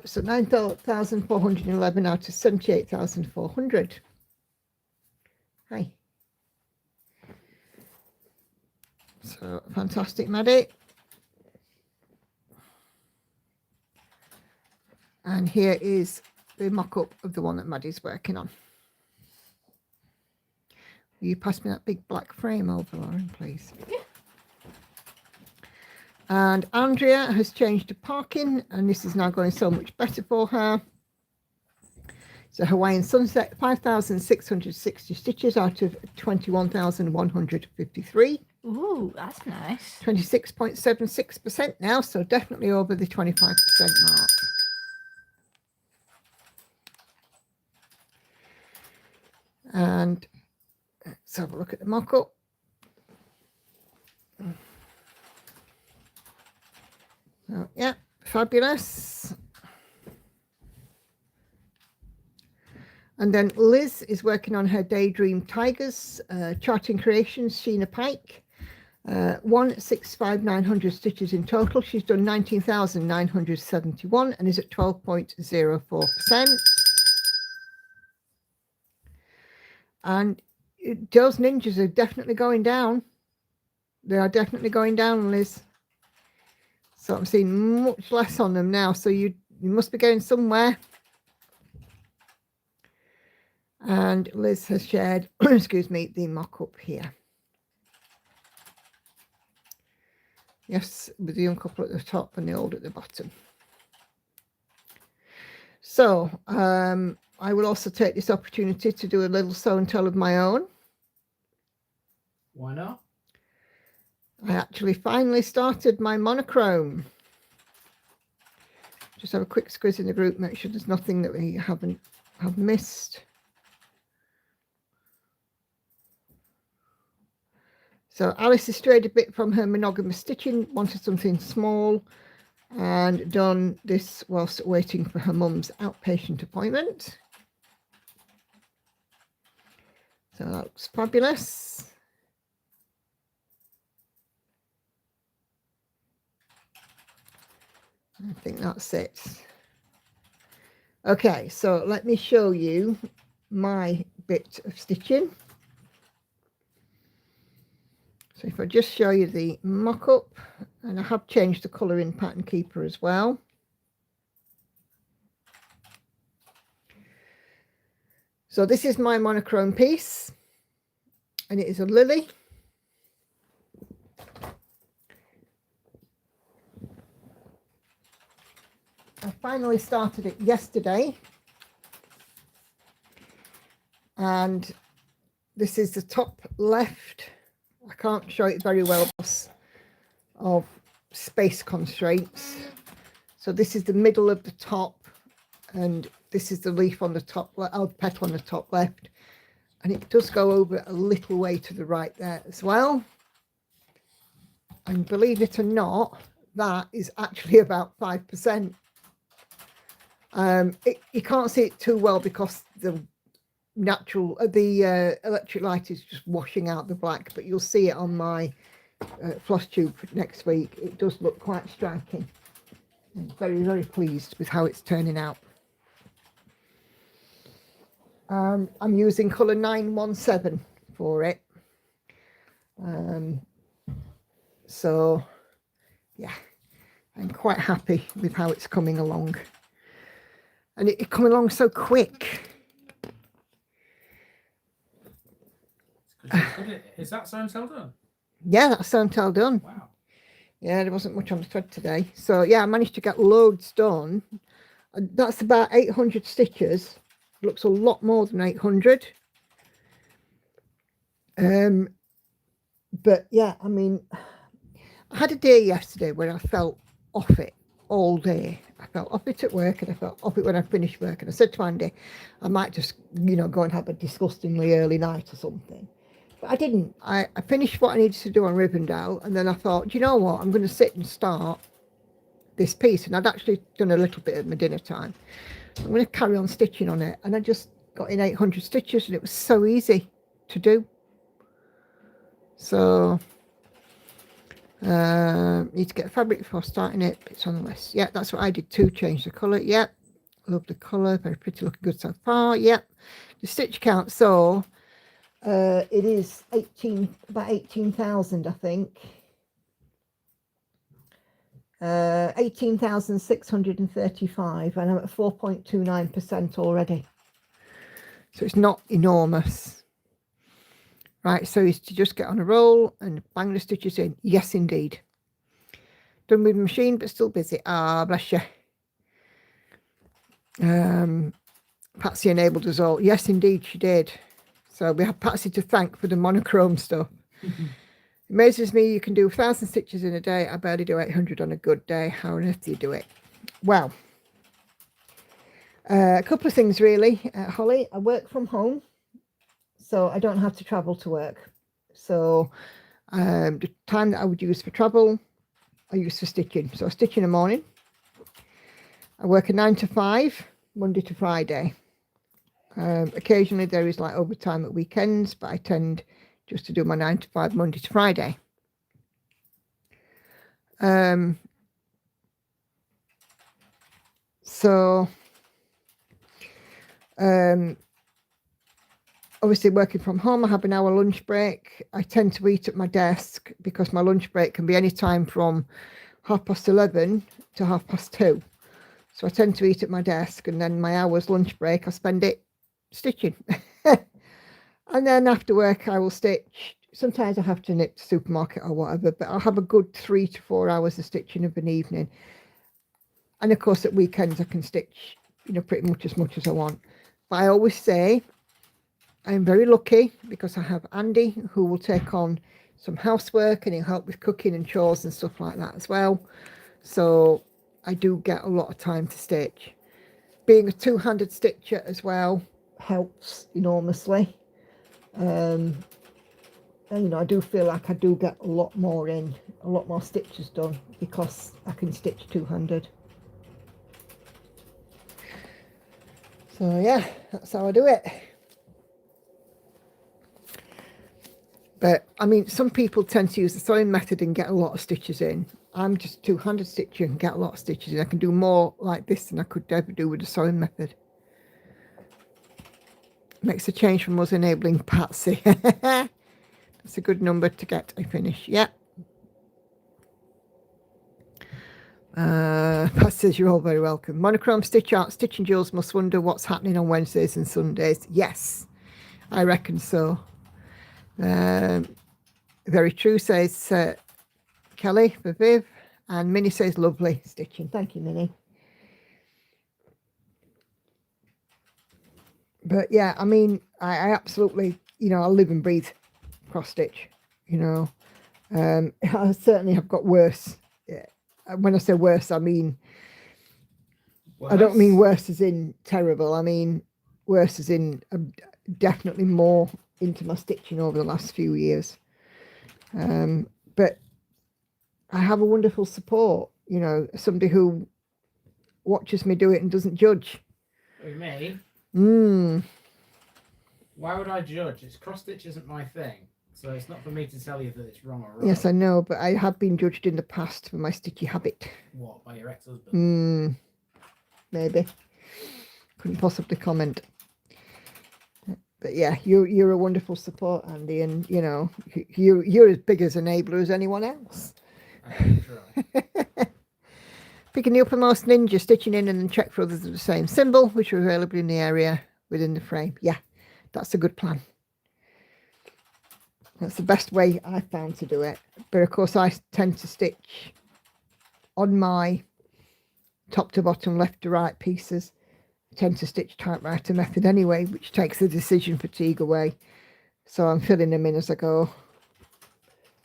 So 9,411 out of 78,400. Hi. So fantastic, Maddie. And here is the mock-up of the one that Maddie's working on. Will you pass me that big black frame over, Lauren, please? Yeah. And Andrea has changed to parking, and this is now going so much better for her. So Hawaiian Sunset, 5,660 stitches out of 21,153. Ooh, that's nice. 26.76% now, so definitely over the 25% mark. And let's have a look at the mock-up. So, yeah, fabulous. And then Liz is working on her Daydream Tigers, Charting Creations, Sheena Pike. 165,900 stitches in total. She's done 19,971 and is at 12.04%. And Joe's Ninjas are definitely going down. They are definitely going down, Liz. So I'm seeing much less on them now. So you must be going somewhere. And Liz has shared, excuse me, the mock-up here. Yes, with the young couple at the top and the old at the bottom. So I will also take this opportunity to do a little show and tell of my own. Why not? I actually finally started my monochrome. Just have a quick squiz in the group, make sure there's nothing that we have missed. So Alice has strayed a bit from her monogamous stitching, wanted something small, and done this whilst waiting for her mum's outpatient appointment. So that looks fabulous. I think that's it. Okay, so let me show you my bit of stitching. So if I just show you the mock-up, and I have changed the colour in Pattern Keeper as well. So this is my monochrome piece, and it is a lily. I finally started it yesterday, and this is the top left. I can't show it very well because of space constraints. So this is the middle of the top, and this is the leaf on the top, petal on the top left, and it does go over a little way to the right there as well. And believe it or not, that is actually about 5%. You can't see it too well because the electric light is just washing out the black, but you'll see it on my floss tube next week. It does look quite striking. I'm very, very pleased with how it's turning out. I'm using colour 917 for it. So yeah, I'm quite happy with how it's coming along, and it's coming along so quick. Is that sewn tail done? Yeah, that's sewn tail done. Wow. Yeah, there wasn't much on the thread today, so yeah, I managed to get loads done. That's about 800 stitches. Looks a lot more than 800. But yeah, I mean, I had a day yesterday where I felt off it all day. I felt off it at work, and I felt off it when I finished work. And I said to Andy, I might just, go and have a disgustingly early night or something. But I didn't. I finished what I needed to do on Rivendell, and then I thought, do you know what? I'm going to sit and start this piece. And I'd actually done a little bit at my dinner time. I'm going to carry on stitching on it. And I just got in 800 stitches, and it was so easy to do. So need to get fabric before starting it. It's on the list. Yeah, that's what I did too. Change the colour. Yep, love the colour. Very pretty, looking good so far. Yep, the stitch count. So it is about 18,000, I think. 18,635, and I'm at 4.29% already. So it's not enormous. Right, so is to just get on a roll and bang the stitches in. Yes, indeed. Done with the machine, but still busy. Ah, bless you. Patsy enabled us all. Yes, indeed, she did. So we have Patsy to thank for the monochrome stuff. Amazes me you can do 1,000 stitches in a day. I barely do 800 on a good day. How on earth do you do it? Well, a couple of things really, Holly. I work from home, so I don't have to travel to work. So the time that I would use for travel, I use for stitching. So I stitch in the morning. I work a 9 to 5, Monday to Friday. Occasionally there is like overtime at weekends, but I tend just to do my 9 to 5, Monday to Friday. Obviously working from home, I have an hour lunch break. I tend to eat at my desk because my lunch break can be any time from 11:30 to 2:30. So I tend to eat at my desk, and then my hour's lunch break, I spend it stitching. And then after work, I will stitch. Sometimes I have to nip to the supermarket or whatever, but I'll have a good 3 to 4 hours of stitching of an evening. And of course, at weekends, I can stitch, pretty much as I want. But I always say I'm very lucky because I have Andy who will take on some housework and he'll help with cooking and chores and stuff like that as well. So I do get a lot of time to stitch. Being a two-handed stitcher as well helps enormously. And, I do feel like I do get a lot more stitches done because I can stitch two-handed. So yeah, that's how I do it. But I mean, some people tend to use the sewing method and get a lot of stitches in. I'm just two-handed stitcher and get a lot of stitches in. I can do more like this than I could ever do with the sewing method. Makes a change from us enabling Patsy. That's a good number to get a finish. Yeah. Patsy says you're all very welcome. Monochrome Stitch Art, Stitching Jules must wonder what's happening on Wednesdays and Sundays. Yes, I reckon so. Very true, says Kelly for Viv. And Minnie says lovely stitching. Thank you, Minnie. But yeah, I mean, I absolutely, I live and breathe cross stitch, I certainly have got worse. Yeah. When I say worse, I mean, Well, I don't mean worse as in terrible. I mean worse as in definitely more into my stitching over the last few years. But I have a wonderful support, you know, somebody who watches me do it and doesn't judge. With me, Mm. why would I judge? It's cross stitch isn't my thing, so it's not for me to tell you that it's wrong or right. Yes, I know, but I have been judged in the past for my stitchy habit. What, by your ex-husband? Maybe. Couldn't possibly comment. But yeah, you're a wonderful support, Andy, and you know you're as big as enabler as anyone else. I do try. Picking the uppermost ninja, stitching in, and then check for others of the same symbol, which are available in the area within the frame. Yeah, that's a good plan. That's the best way I've found to do it. But of course, I tend to stitch on my top to bottom, left to right pieces. I tend to stitch typewriter method anyway, which takes the decision fatigue away. So I'm filling them in as I go.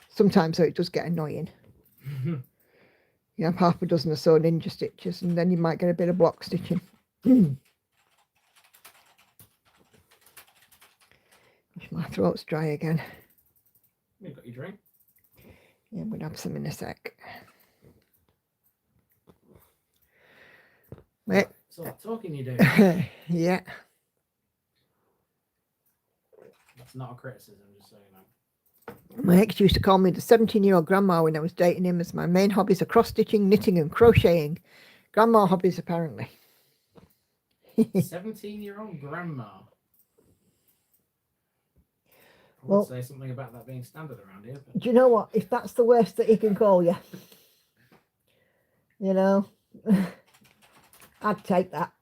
Sometimes though, it does get annoying. You have half a dozen or so ninja stitches, and then you might get a bit of block stitching. My throat's dry again. You got your drink? Yeah, I'm going to have some in a sec. Wait. So what talking you do? Yeah. That's not a criticism, just so you know. My ex used to call me the 17-year-old grandma when I was dating him, as my main hobbies are cross-stitching, knitting and crocheting. Grandma hobbies, apparently. 17-year-old grandma. I would say something about that being standard around here. But... Do you know what? If that's the worst that he can call you, you know, I'd take that.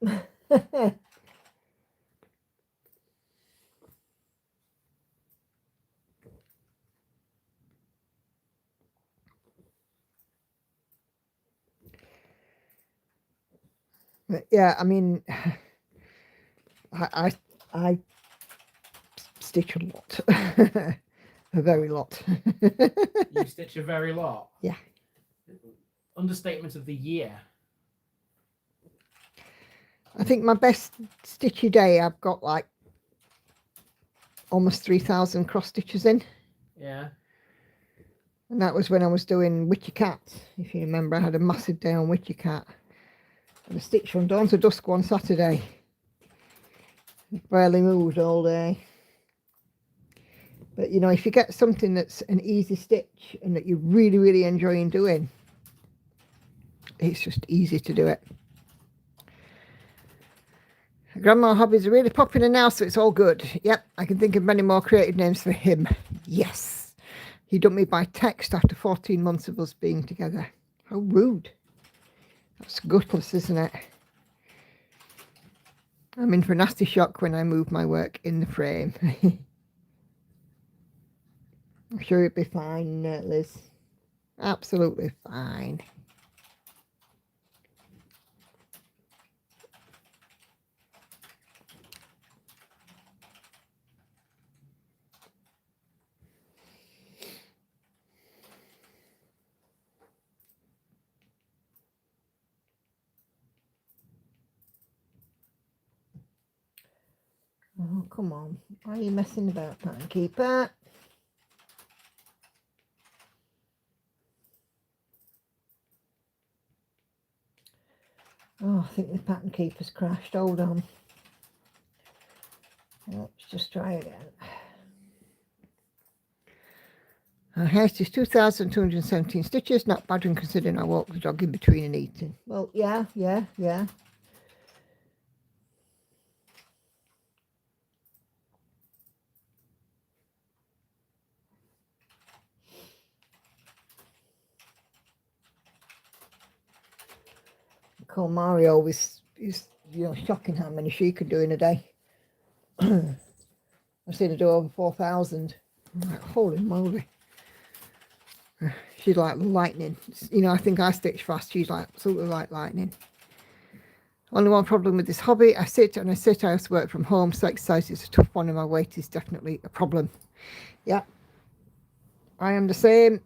But yeah, I mean, I stitch a lot, a very lot. You stitch a very lot. Yeah. Understatement of the year. I think my best stitchy day, I've got like almost 3,000 cross stitches in. Yeah. And that was when I was doing Witchy Cat. If you remember, I had a massive day on Witchy Cat. And I stitched from dawn to dusk one Saturday. Barely moved all day. But you know, if you get something that's an easy stitch and that you really, really enjoy doing, it's just easy to do it. Grandma hobbies are really popular now, so it's all good. Yep, I can think of many more creative names for him. Yes. He dumped me by text after 14 months of us being together. How rude. That's gutless, isn't it? I'm in for a nasty shock when I move my work in the frame. I'm sure it'll be fine, Liz. Absolutely fine. Oh, come on. Why are you messing about, Pattern Keeper? Oh, I think the Pattern Keeper's crashed. Hold on. Let's just try again. Our house is 2,217 stitches. Not bad when considering I walk the dog in between and eating. Well, yeah. Call Mario is shocking how many she could do in a day. I've seen her do over 4,000. I'm like, holy moly. She's like lightning. You know, I think I stitch fast. She's like absolutely like lightning. Only one problem with this hobby. I sit. I also work from home, so exercise is a tough one and my weight is definitely a problem. Yeah. I am the same.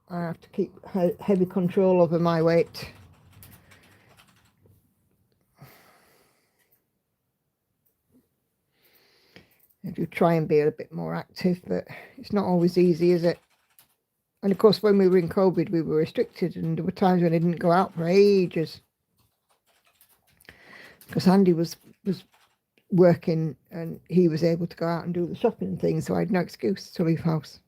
I have to keep heavy control over my weight. I do try and be a bit more active, but it's not always easy, is it? And of course, when we were in COVID, we were restricted, and there were times when I didn't go out for ages because Andy was working and he was able to go out and do the shopping and things, so I had no excuse to leave house.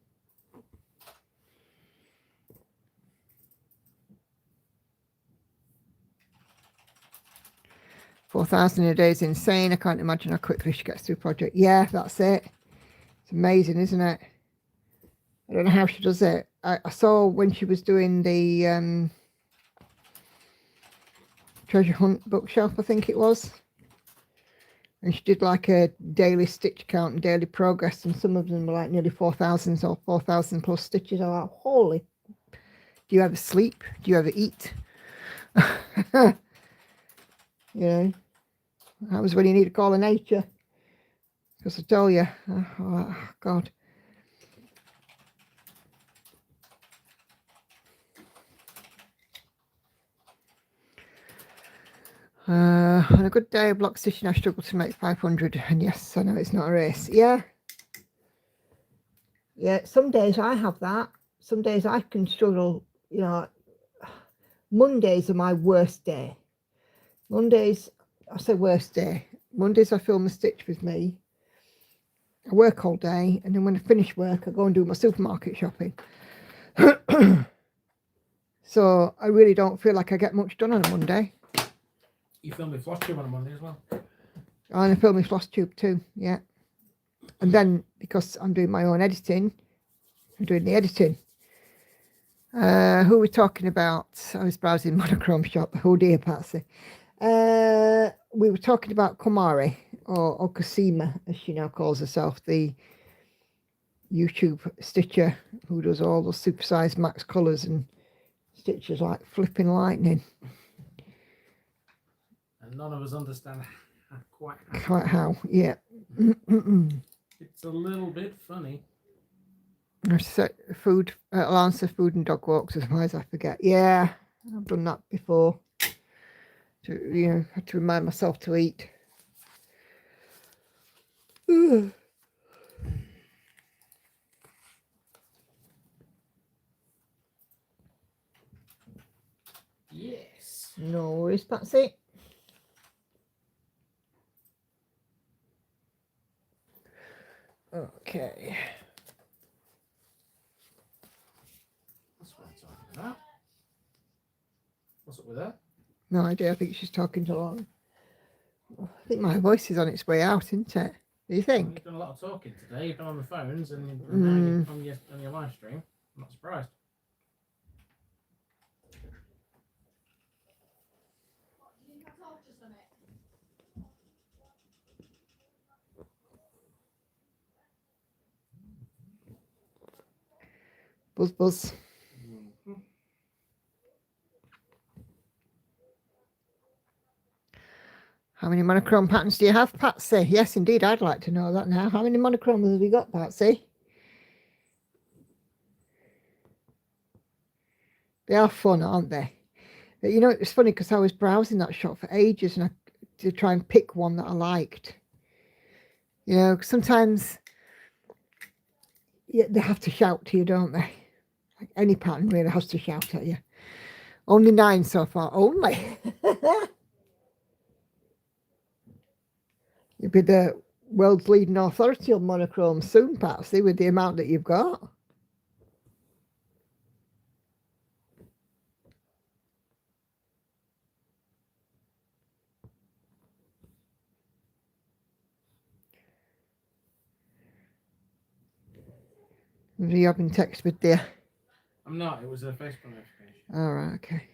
$4,000 a day is insane. I can't imagine how quickly she gets through a project. Yeah, that's it. It's amazing, isn't it? I don't know how she does it. I saw when she was doing the treasure hunt bookshelf, I think it was. And she did like a daily stitch count and daily progress, and some of them were like nearly 4,000 or 4,000 plus stitches. I was like, holy. Do you ever sleep? Do you ever eat? You know, that was when you need to call on nature. Because I tell you, oh God. On a good day of block stitching, I struggle to make 500. And yes, I know it's not a race. Yeah. Yeah, some days I have that. Some days I can struggle. You know, Mondays are my worst day. Mondays, I say worst day. Mondays I film a stitch with me. I work all day, and then when I finish work, I go and do my supermarket shopping. So I really don't feel like I get much done on a Monday. You film with floss tube on a Monday as well? And I film with floss tube too, yeah. And then because I'm doing my own editing, I'm doing the editing. Who are we talking about? I was browsing Monochrome Shop. Oh dear, Patsy. We were talking about Komari, or Cosima, as she now calls herself, the YouTube stitcher who does all the supersized max colours and stitches like flipping lightning. And none of us understand quite how, yeah. It's a little bit funny. I set food, allowance for food and dog walks, otherwise I forget. Yeah, I've done that before. To, had to remind myself to eat. Ugh. Yes. No worries, Patsy. Okay. That's what I'm talking about. What's up with that? No idea. I think she's talking to Lauren. I think my voice is on its way out, isn't it? Do you think? You've done a lot of talking today. You've been on the phones and now you're on your live stream. I'm not surprised. Buzz, buzz. How many monochrome patterns do you have, Patsy? Yes, indeed, I'd like to know that now. How many monochromes have you got, Patsy? They are fun, aren't they? But, you know, it's funny because I was browsing that shop for ages and to try and pick one that I liked. You know, sometimes they have to shout to you, don't they? Like any pattern really has to shout at you. Only 9 so far. Only. You'll be the world's leading authority on monochrome soon, Patsy, with the amount that you've got. Are you having text with dear? I'm not. It was a Facebook notification. All right, okay.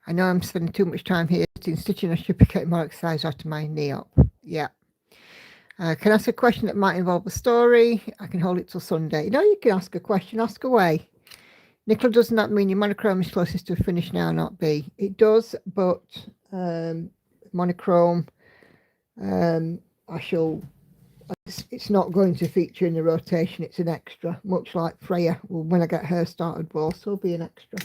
I know I'm spending too much time here stitching. I should be getting more exercise after my knee up. Yeah. Can I ask a question that might involve a story? I can hold it till Sunday. No, you can ask a question. Ask away. Nicola, doesn't that mean your monochrome is closest to a finish now, not B? It does, but monochrome, it's not going to feature in the rotation. It's an extra, much like Freya. Well, when I get her started, will also be an extra.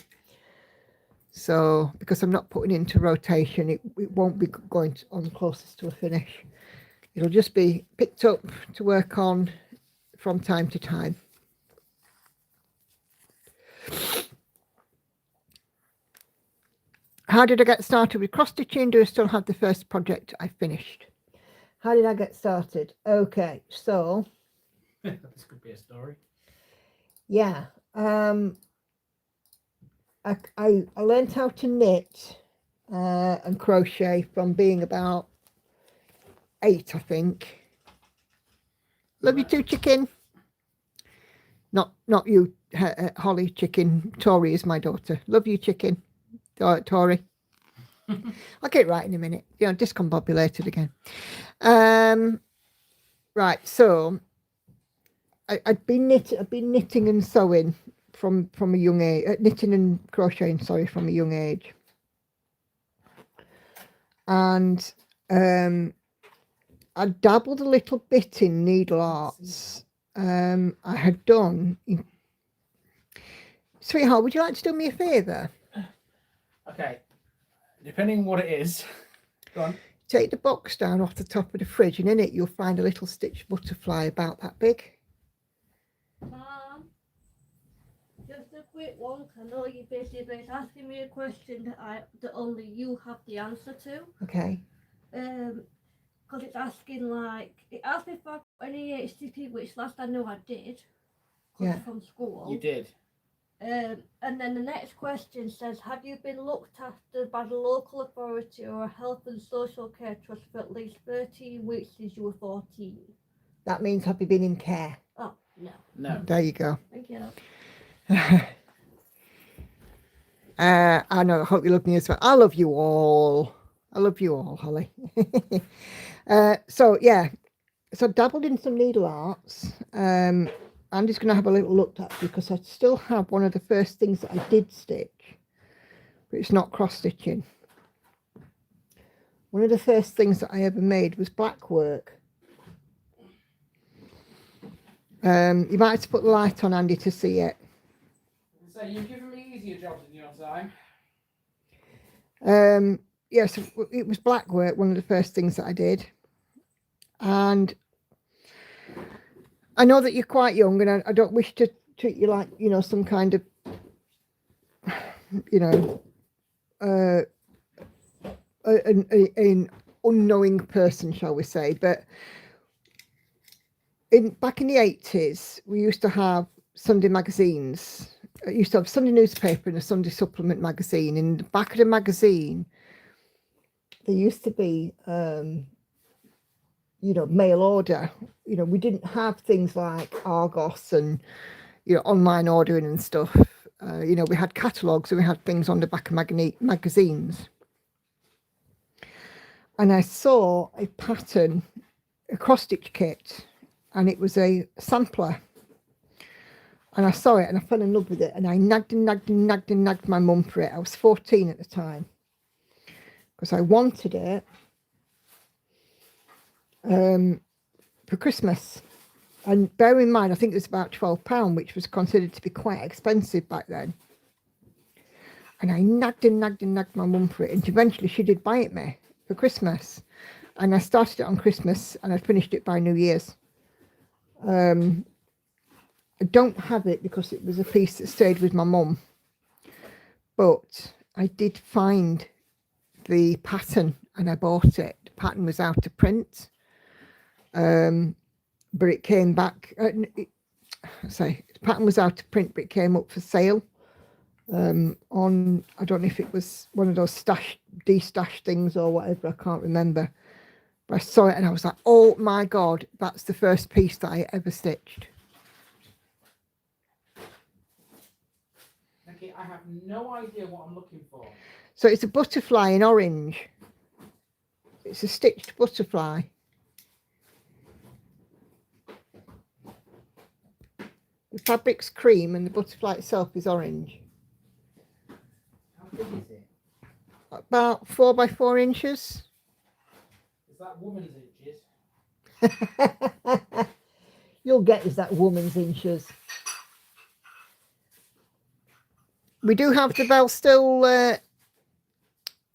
So, because I'm not putting into rotation, it won't be going on closest to a finish. It'll just be picked up to work on from time to time. How did I get started with cross stitching? Do I still have the first project I finished? How did I get started? Okay, so This could be a story. yeah, I learned how to knit and crochet from being about 8, I think. Love you too, chicken. Not you, Holly, chicken. Tori is my daughter. Love you, chicken. Tori. I'll get it right in a minute. You know, discombobulated again. Right, so I've been knitting and sewing from a young age. Knitting and crocheting, sorry, from a young age. And I dabbled a little bit in needle arts. I had done. Sweetheart, would you like to do me a favour? Okay. Depending on what it is. Go on. Take the box down off the top of the fridge, and in it you'll find a little stitched butterfly about that big. Mom, just a quick one. I know you're busy, but it's asking me a question that only you have the answer to. Okay. Because it's asking it asked me if I've got any HTTP, which last I know I did. Yeah. From school. You did. And then the next question says, have you been looked after by the local authority or a health and social care trust for at least 13 weeks since you were 14? That means have you been in care? Oh, no. No. There you go. Thank you. I know, I hope you love me as well. I love you all. I love you all, Holly. So yeah, so I dabbled in some needle arts. I'm just going to have a little look at because I still have one of the first things that I did stitch, but it's not cross stitching. One of the first things that I ever made was black work. You might have to put the light on, Andy, to see it. So you've given me easier jobs in your time. Yes, it was black work, one of the first things that I did. And I know that you're quite young, and I don't wish to treat you like, you know, some kind of, you know, an unknowing person, shall we say. But back in the 80s, we used to have Sunday magazines. I used to have a Sunday newspaper and a Sunday supplement magazine. In the back of the magazine, there used to be, you know, mail order. You know, we didn't have things like Argos and, you know, online ordering and stuff. You know, we had catalogues and we had things on the back of magazines. And I saw a pattern, a cross-stitch kit, and it was a sampler. And I saw it and I fell in love with it, and I nagged my mum for it. I was 14 at the time because I wanted it for Christmas. And bear in mind, I think it was about £12, which was considered to be quite expensive back then. And I nagged my mum for it, and eventually she did buy it me for Christmas. And I started it on Christmas and I finished it by New Year's. I don't have it because it was a piece that stayed with my mum, but I did find the pattern and I bought it. The pattern was out of print, but it came back. The pattern was out of print, but it came up for sale on, I don't know if it was one of those de-stash things or whatever, I can't remember. But I saw it and I was like, oh my God, that's the first piece that I ever stitched. Okay, I have no idea what I'm looking for. So it's a butterfly in orange. It's a stitched butterfly. The fabric's cream and the butterfly itself is orange. How big is it? About 4 by 4 inches. Is that woman's inches? You'll get is that woman's inches. We do have the bell still.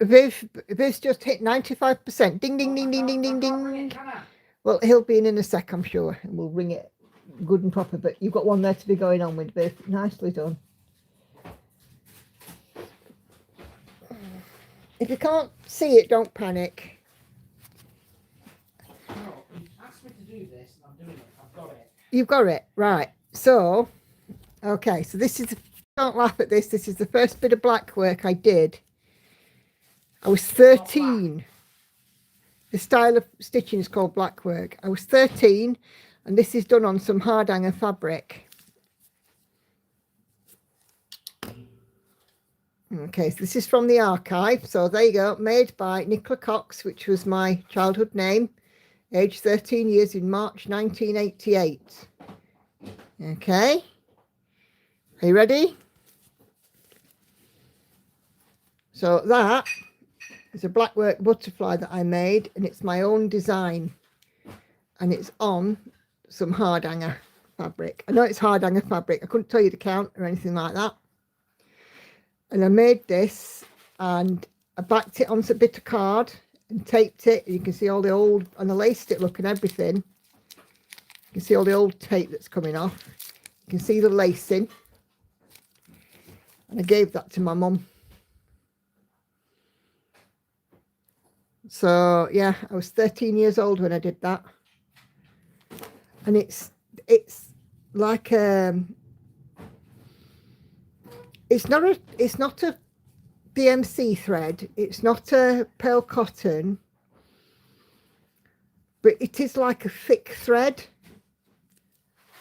Viv's just hit 95%. Ding, ding, ding, ding, ding, ding, ding. Well, he'll be in a sec, I'm sure, and we'll ring it good and proper. But you've got one there to be going on with, Viv. Nicely done. If you can't see it, don't panic. No, you asked me to do this, and I'm doing it. I've got it. You've got it, right. So, okay, so this is, don't laugh at this. This is the first bit of black work I did. I was 13. The style of stitching is called black work. I was 13, and this is done on some hard hanger fabric. Okay, so this is from the archive. So there you go, made by Nicola Cox, which was my childhood name, age 13 years in March 1988. Okay, are you ready? So that is a black work butterfly that I made, and it's my own design, and it's on some hard hanger fabric. I know it's hard hanger fabric. I couldn't tell you the count or anything like that. And I made this, and I backed it onto a bit of card and taped it. You can see all the old, and I laced it, look, and everything. You can see all the old tape that's coming off. You can see the lacing. And I gave that to my mum. So yeah, I was 13 years old when I did that. And it's like it's not a DMC thread, it's not a pearl cotton, but it is like a thick thread.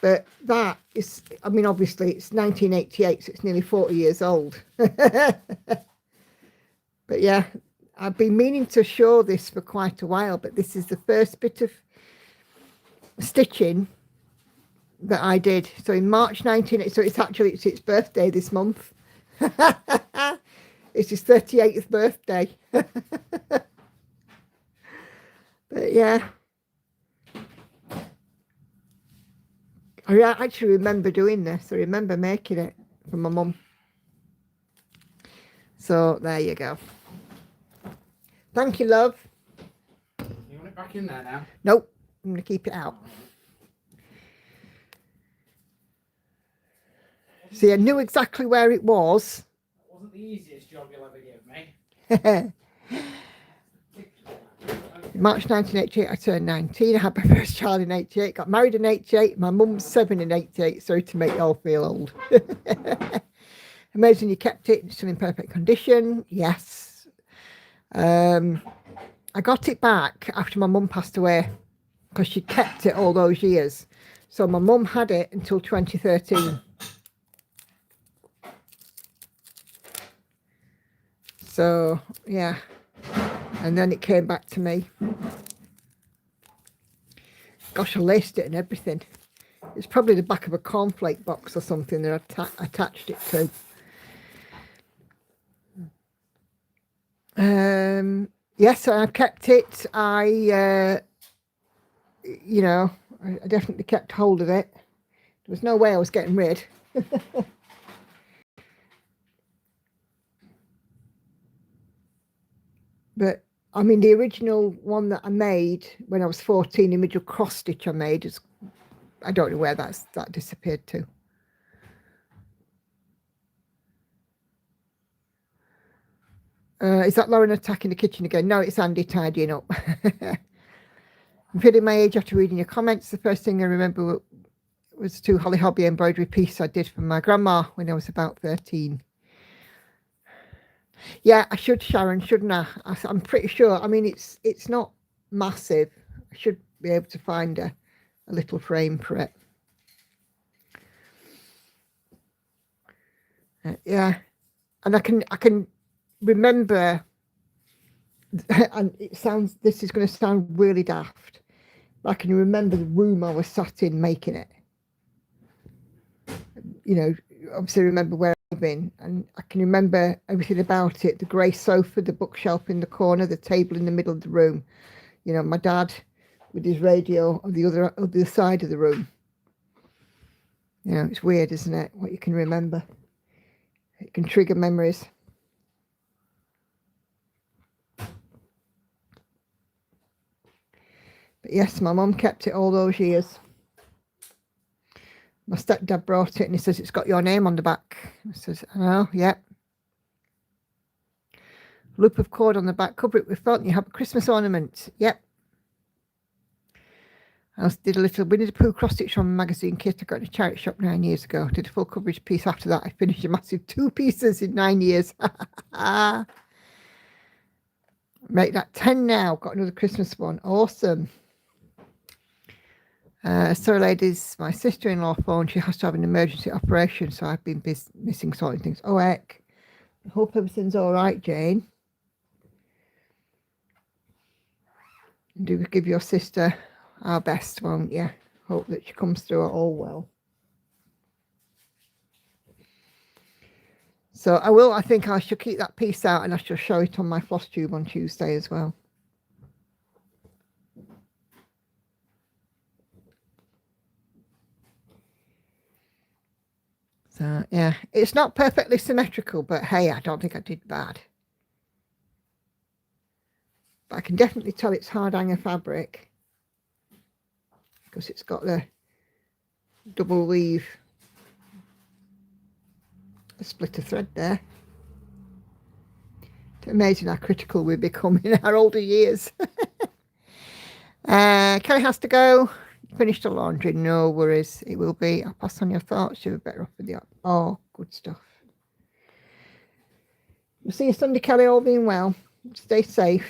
But that is, I mean, obviously it's 1988, so it's nearly 40 years old. But yeah, I've been meaning to show this for quite a while, but this is the first bit of stitching that I did. So in March 1980, so it's its birthday this month. It's his 38th birthday. But yeah, I actually remember doing this. I remember making it for my mum. So there you go. Thank you, love. You want it back in there now? Nope, I'm going to keep it out. See, I knew exactly where it was. That wasn't the easiest job you'll ever give me. March 1988, I turned 19. I had my first child in 88. Got married in 88. My mum's 7 in 88. Sorry to make you all feel old. Amazing you kept it. It's still in perfect condition. Yes. I got it back after my mum passed away because she kept it all those years. So my mum had it until 2013. So, yeah. And then it came back to me. Gosh, I laced it and everything. It's probably the back of a cornflake box or something that I attached it to. Yes, I've kept it. I definitely kept hold of it. There was no way I was getting rid. But I mean, the original one that I made when I was 14, the original cross stitch I made, is, I don't know where that disappeared to. Is that Lauren attacking the kitchen again? No, it's Andy tidying up. I'm feeling my age after reading your comments. The first thing I remember was 2 Holly Hobby embroidery piece I did for my grandma when I was about 13. Yeah, I should, Sharon, shouldn't I? I'm pretty sure. I mean, it's not massive. I should be able to find a little frame for it. Yeah, and I can remember, and this is going to sound really daft, but I can remember the room I was sat in making it. you know, obviously remember where I've been, and I can remember everything about it. The grey sofa, the bookshelf in the corner, the table in the middle of the room. You know, my dad with his radio on the other side of the room. You know, it's weird, isn't it? What you can remember. It can trigger memories. But yes, my mum kept it all those years. My stepdad brought it and he says, it's got your name on the back. I says, I know, yep. Loop of cord on the back, cover it with felt, and you have a Christmas ornament. Yep. I did a little Winnie the Pooh cross stitch on magazine kit I got in a charity shop 9 years ago. Did a full coverage piece after that. I finished a massive 2 pieces in 9 years. Make that 10 now. Got another Christmas one. Awesome. Sorry, ladies. My sister-in-law phoned. She has to have an emergency operation, so I've been missing sorting things. Oh, heck. I hope everything's all right, Jane. Do give your sister our best, won't you? Hope that she comes through it all well. So I think I shall keep that piece out and I shall show it on my floss tube on Tuesday as well. So yeah, it's not perfectly symmetrical, but hey, I don't think I did bad. But I can definitely tell it's hard hanger fabric because it's got the double weave, a split of thread there. It's amazing how critical we become in our older years. Kelly has to go. Finish the laundry, no worries. It will be. I'll pass on your thoughts. You're better off with the. Oh, good stuff. We'll see you Sunday, Kelly. All being well. Stay safe.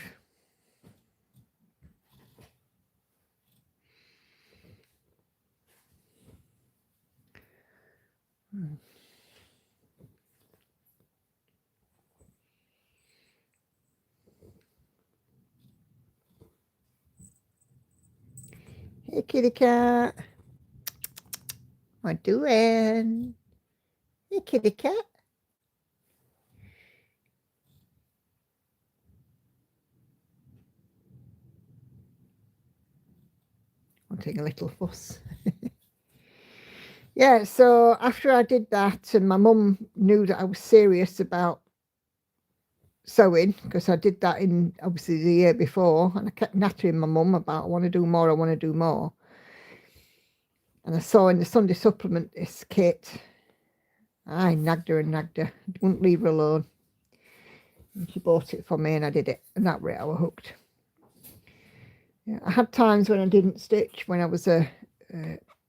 Hey, kitty cat. What doing? Hey, kitty cat. I'm taking a little fuss. Yeah, so after I did that, and my mum knew that I was serious about sewing, because I did that in obviously the year before, and I kept nattering my mum about I want to do more, I want to do more. And I saw in the Sunday supplement this kit. I nagged her and nagged her. Wouldn't leave her alone. And she bought it for me and I did it. And that way I was hooked. Yeah, I had times when I didn't stitch, when I was a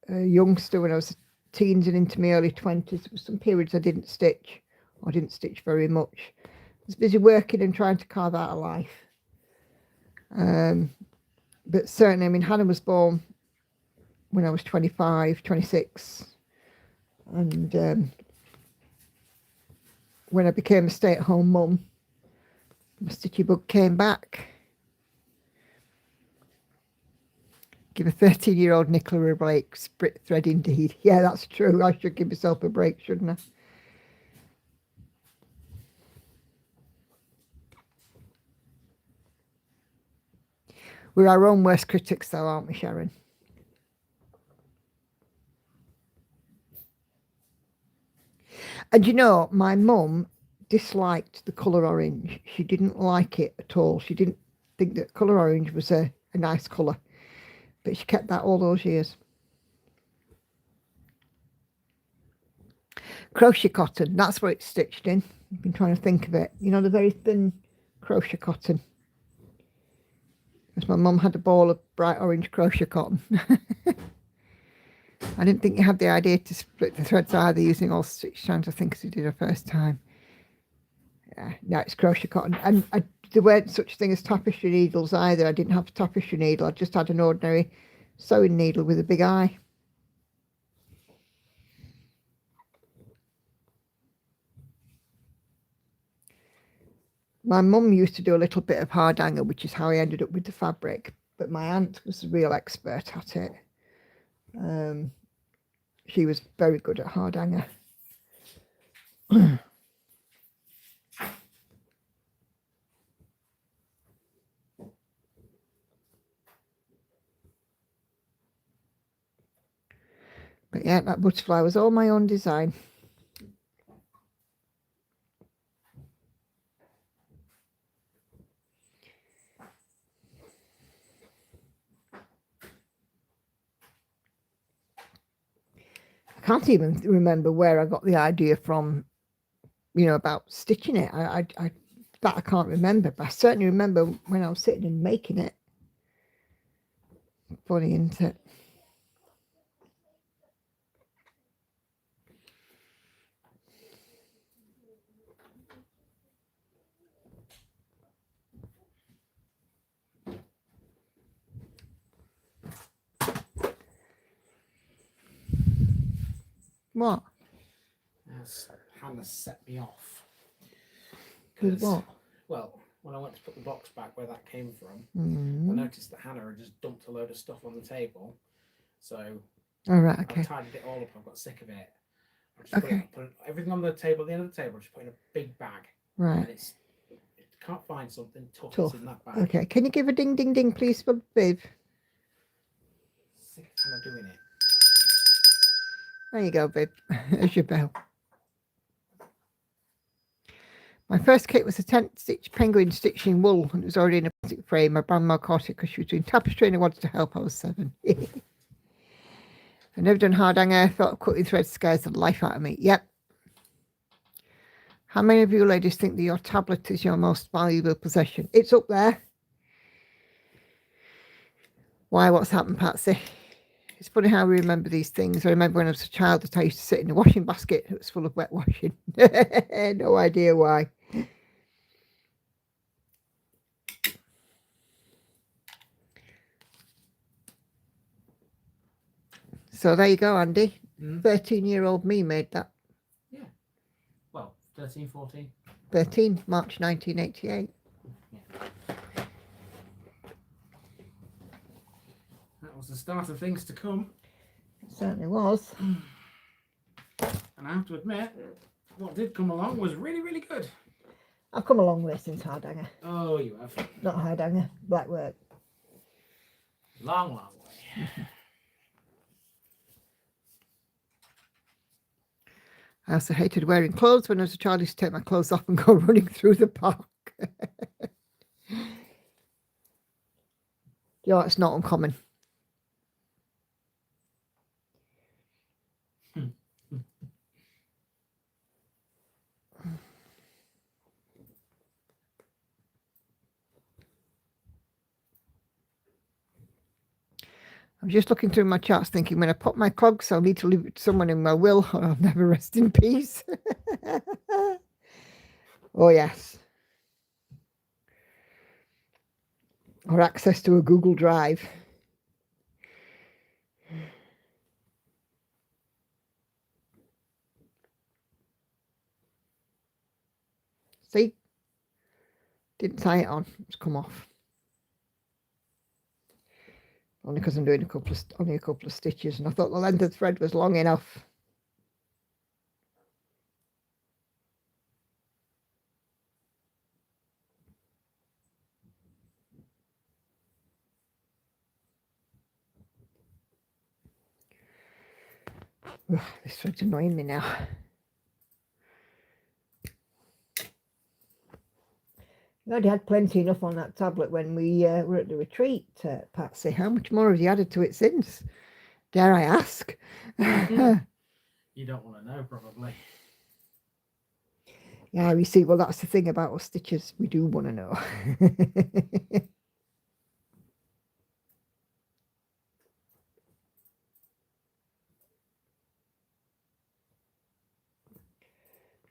youngster, when I was teens and into my early 20s. There were some periods I didn't stitch, or didn't stitch very much. I was busy working and trying to carve out a life. But certainly, I mean, Hannah was born when I was 25, 26. And when I became a stay-at-home mum, my stitchy bug came back. Give a 13-year-old Nicola a break. Split thread indeed. Yeah, that's true. I should give myself a break, shouldn't I? We're our own worst critics, though, aren't we, Sharon? And you know, my mum disliked the colour orange. She didn't like it at all. She didn't think that colour orange was a nice colour. But she kept that all those years. Crochet cotton, that's what it's stitched in. I've been trying to think of it. You know, the very thin crochet cotton. Because my mum had a ball of bright orange crochet cotton. I didn't think you had the idea to split the threads either using all stitch strands, I think, as you did the first time. Yeah, no, it's crochet cotton. And there weren't such thing as tapestry needles either. I didn't have a tapestry needle. I just had an ordinary sewing needle with a big eye. My mum used to do a little bit of hard hanger, which is how I ended up with the fabric. But my aunt was a real expert at it. She was very good at hard hanger. But yeah, that butterfly was all my own design. I can't even remember where I got the idea from, you know, about stitching it. That I can't remember, but I certainly remember when I was sitting and making it. Funny, isn't it? What? Hannah set me off. With 'Cause, what? well, when I went to put the box back where that came from, I Mm. noticed that Hannah had just dumped a load of stuff on the table. So All right, okay. I've tidied it all up. I've got sick of it. I just Okay. put everything on the table, at the end of the table, just put in a big bag. Right. And it can't find something tough, Tough. that's in that bag. Okay. Can you give a ding, ding, ding, please, for Viv? Sick of Hannah doing it. There you go, Viv. There's your bell. My first kit was a 10-stitch penguin stitched in wool, and it was already in a plastic frame. My grandma caught it because she was doing tapestry and I wanted to help. I was 7. I've never done hard hanger. Thought cutting thread scares the life out of me. Yep. How many of you ladies think that your tablet is your most valuable possession? It's up there. Why? What's happened, Patsy? It's funny how we remember these things. I remember when I was a child that I used to sit in the washing basket. It was full of wet washing. No idea why. So there you go, Andy. 13-year-old me made that. Yeah. Well, 13, 14. 13, March 1988. Yeah. That was the start of things to come. It certainly was. And I have to admit, what did come along was really, really good. I've come a long way since hard hanger. Oh, you have. Not hard hanger, black work. Long, long way. I also hated wearing clothes. When I was a child, I used to take my clothes off and go running through the park. Yeah, it's not uncommon. I'm just looking through my charts thinking when I pop my clogs, I'll need to leave it to someone in my will or I'll never rest in peace. Oh, yes. Or access to a Google Drive. See? Didn't tie it on. It's come off. Only because I'm doing only a couple of stitches, and I thought the length of the thread was long enough. Ugh, this thread's annoying me now. You already had plenty enough on that tablet when we were at the retreat, Patsy. How much more have you added to it since? Dare I ask? You don't want to know, probably. Yeah, you see, well, that's the thing about us stitches. We do want to know.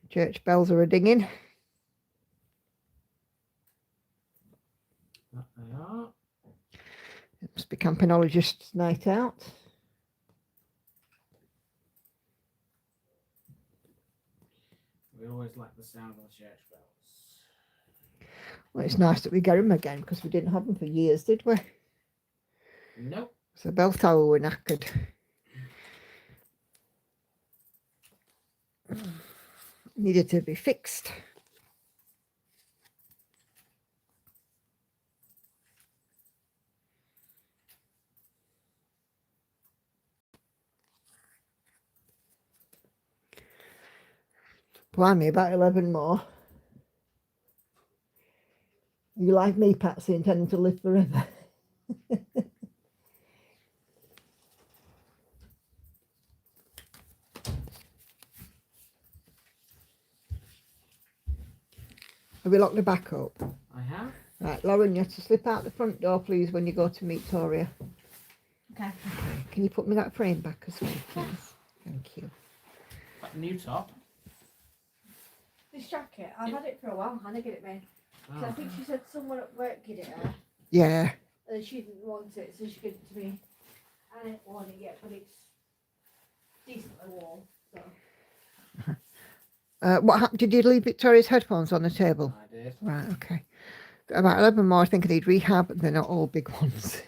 Church bells are a-dinging. That they are. It must be Campanologist's night out. We always like the sound of the church bells. Well, it's nice that we get them again because we didn't have them for years, did we? Nope. So bell tower were knackered. Needed to be fixed. Blimey, about 11 more. You like me, Patsy, intending to live forever? Have we locked the back up? I have. Right, Lauren, you have to slip out the front door, please, when you go to meet Toria. Okay. Can you put me that frame back as well, please? Thank you. Like a new top. This jacket, I've had it for a while. Hannah get it made. So I Oh. think she said someone at work get it her, Yeah. and she didn't want it, so she gave it to me. I didn't want it yet, but it's decently warm. So. What happened? Did you leave Victoria's headphones on the table? I did. Right, okay. About 11 more, I think I need rehab. They're not all big ones.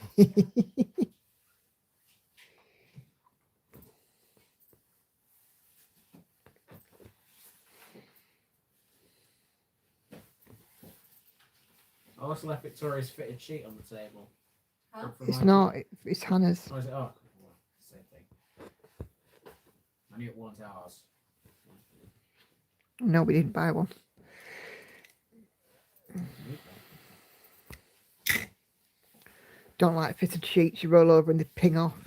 I also left Victoria's fitted sheet on the table. Huh? For It's my not, tea. it's Hannah's. Oh, is it? Oh, well, same thing. I knew it wasn't ours. No, we didn't buy one. Don't like fitted sheets. You roll over and they ping off.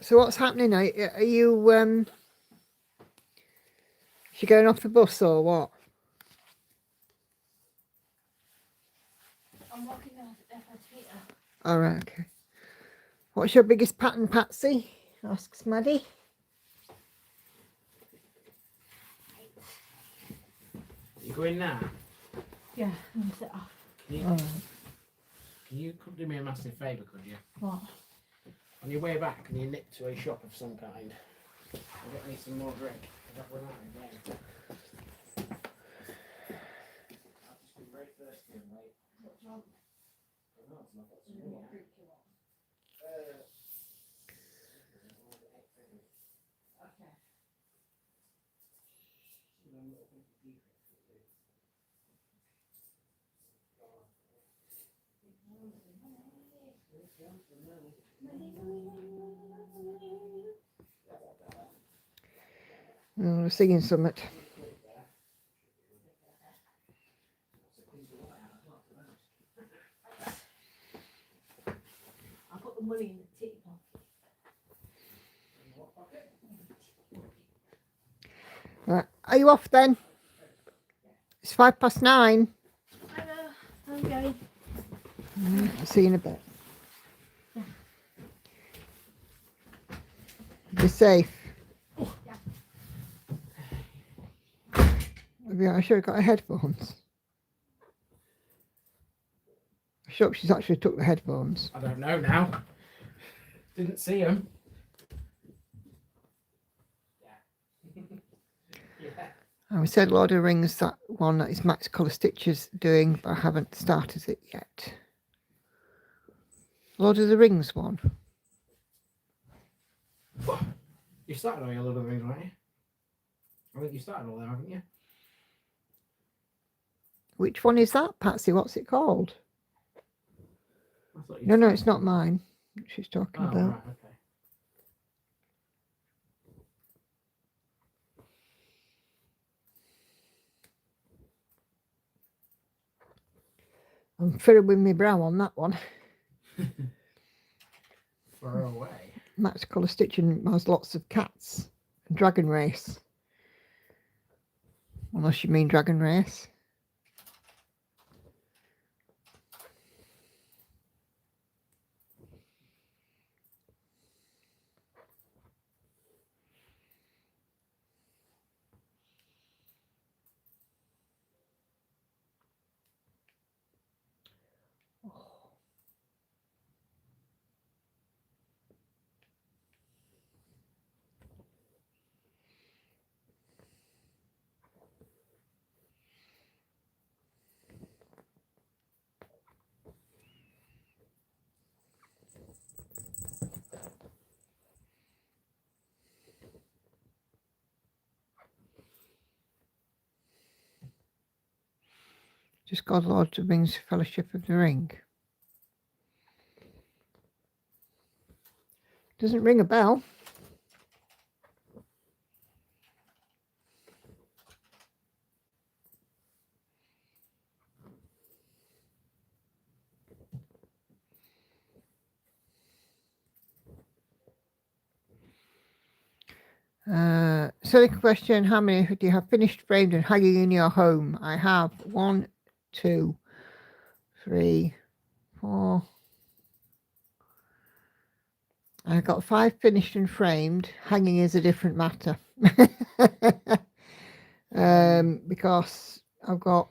So what's happening? Are you she going off the bus or what? I'm walking down to Peter. All right, okay. What's your biggest pattern, Patsy? Asks Maddie. You go in now? Yeah, I'm set off. Can you, All right. can you do me a massive favour, could you? What? On your way back, can you nip to a shop of some kind? I'll get me some more drink. I've got run out again. I've just been very thirsty and late. What's wrong? I know, it's not got some What more. drink you want? Okay. Oh, we're singing something. I'll put the money in the tea pot. Right. Are you off then? It's 9:05. I know. I'm going. I'll see you in a bit. Be safe. Yeah. Have you actually got her headphones? I hope she's actually took the headphones. I don't know now. Didn't see him. Yeah. Yeah. I said Lord of the Rings, that one that is Max Colour Stitches doing, but I haven't started it yet. Lord of the Rings one. You started all your little rings, right? I think you started all them, haven't you? Which one is that, Patsy? What's it called? I thought you No, started. it's not mine. She's talking Oh, about. right, okay. I'm fiddling with my brow on that one. Far away. Max Colour Stitching has lots of cats. Dragon Race. Unless you mean Dragon Race. Just God, Lord of the Rings, Fellowship of the Ring. Doesn't ring a bell. Silly question, how many do you have finished, framed and hanging in your home? I have 1, 2, 3, 4. I've got 5 finished and framed. Hanging is a different matter. Because I've got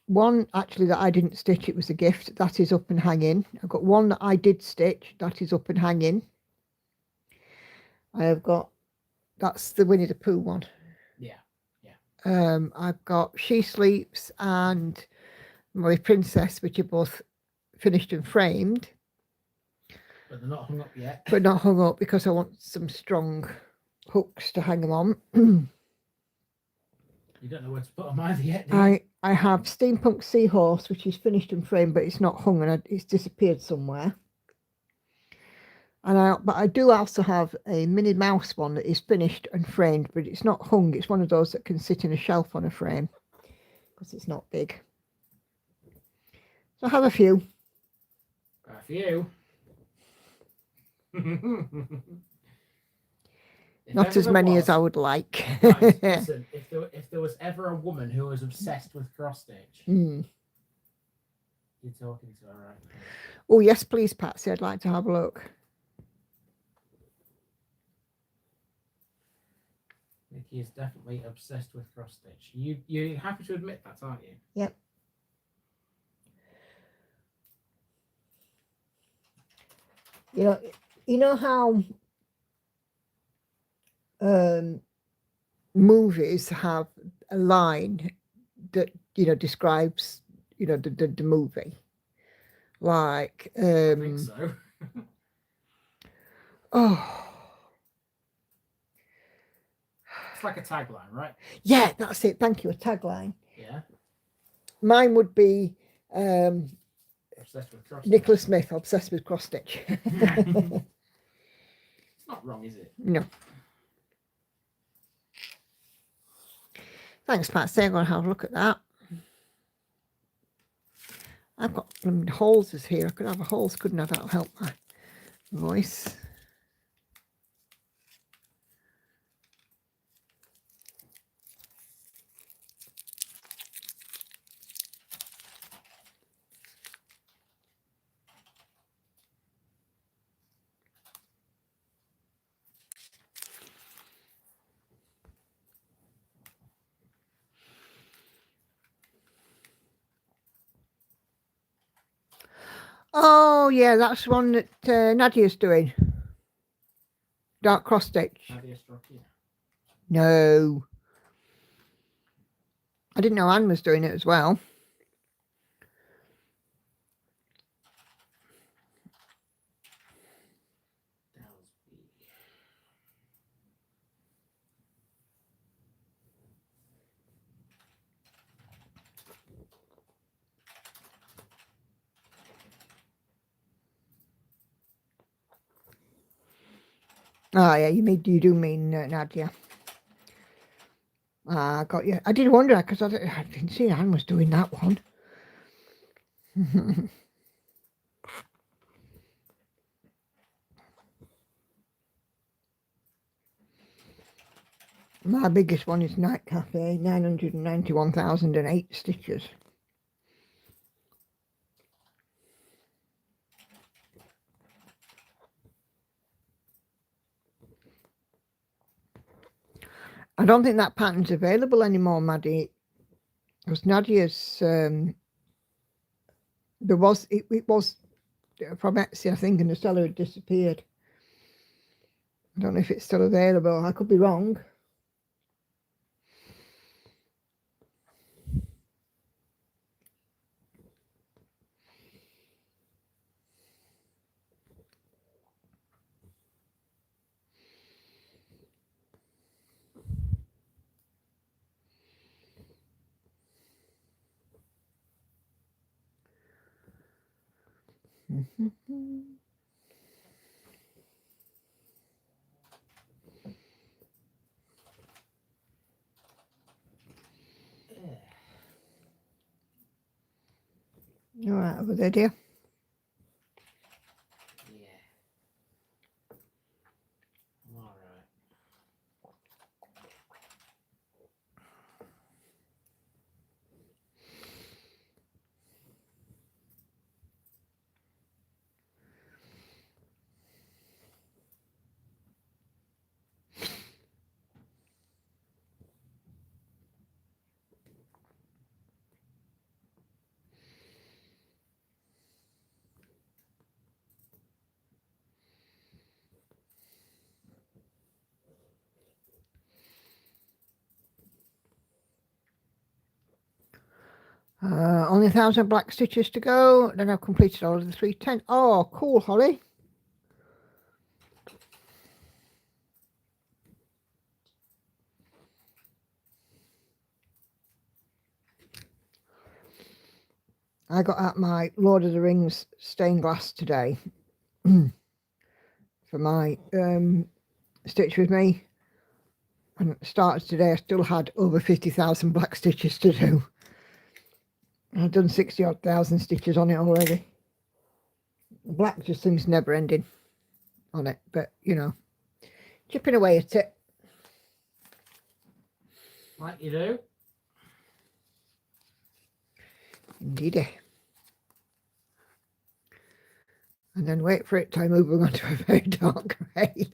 one actually that I didn't stitch, it was a gift, that is up and hanging. I've got one that I did stitch, that is up and hanging. I have got, that's the Winnie the Pooh one. Yeah, yeah. I've got She Sleeps and My Princess, which are both finished and framed. But they're not hung up yet. But not hung up because I want some strong hooks to hang them on. You don't know where to put them either yet, do you? I have Steampunk Seahorse, which is finished and framed, but it's not hung and it's disappeared somewhere. But I do also have a Minnie Mouse one that is finished and framed, but it's not hung. It's one of those that can sit in a shelf on a frame because it's not big. So I have a few. A few. Not as many as I would like. Guys, listen, if there was ever a woman who was obsessed with cross stitch, you're talking to her, right? Oh yes, please, Patsy. I'd like to have a look. Nikki is definitely obsessed with cross stitch. You're happy to admit that, aren't you? Yep. You know how movies have a line that describes the movie, like I think so. oh It's like a tagline, right? yeah, that's it, thank you, a tagline. Yeah. Mine would be Obsessed with cross Nicholas Smith, obsessed with cross stitch. It's not wrong, is it? No. Thanks, Patsy. I'm going to have a look at that. I've got holes here. I could have a holes, couldn't I? That'll help my voice. Oh, yeah, that's one that Nadia's doing. Dark cross stitch. Nadia struck you. No. I didn't know Anne was doing it as well. Oh, yeah, you do mean Nadia. Ah, got you. I did wonder because I didn't see Anne was doing that one. My biggest one is Night Cafe, 991,008 stitches. I don't think that pattern's available anymore, Maddie. Because Nadia's, it was from Etsy, I think, and the seller had disappeared. I don't know if it's still available. I could be wrong. All right, over there, dear. Yeah. I'm all right. Only 1,000 black stitches to go. Then I've completed all of the 310. Oh, cool, Holly. I got out my Lord of the Rings stained glass today for my Stitch With Me. And it started today. I still had over 50,000 black stitches to do. I've done 60 odd thousand stitches on it already. Black just seems never ending on it, but you know, chipping away at it. Like you do. Indeedy. And then wait for it to move on to a very dark grey.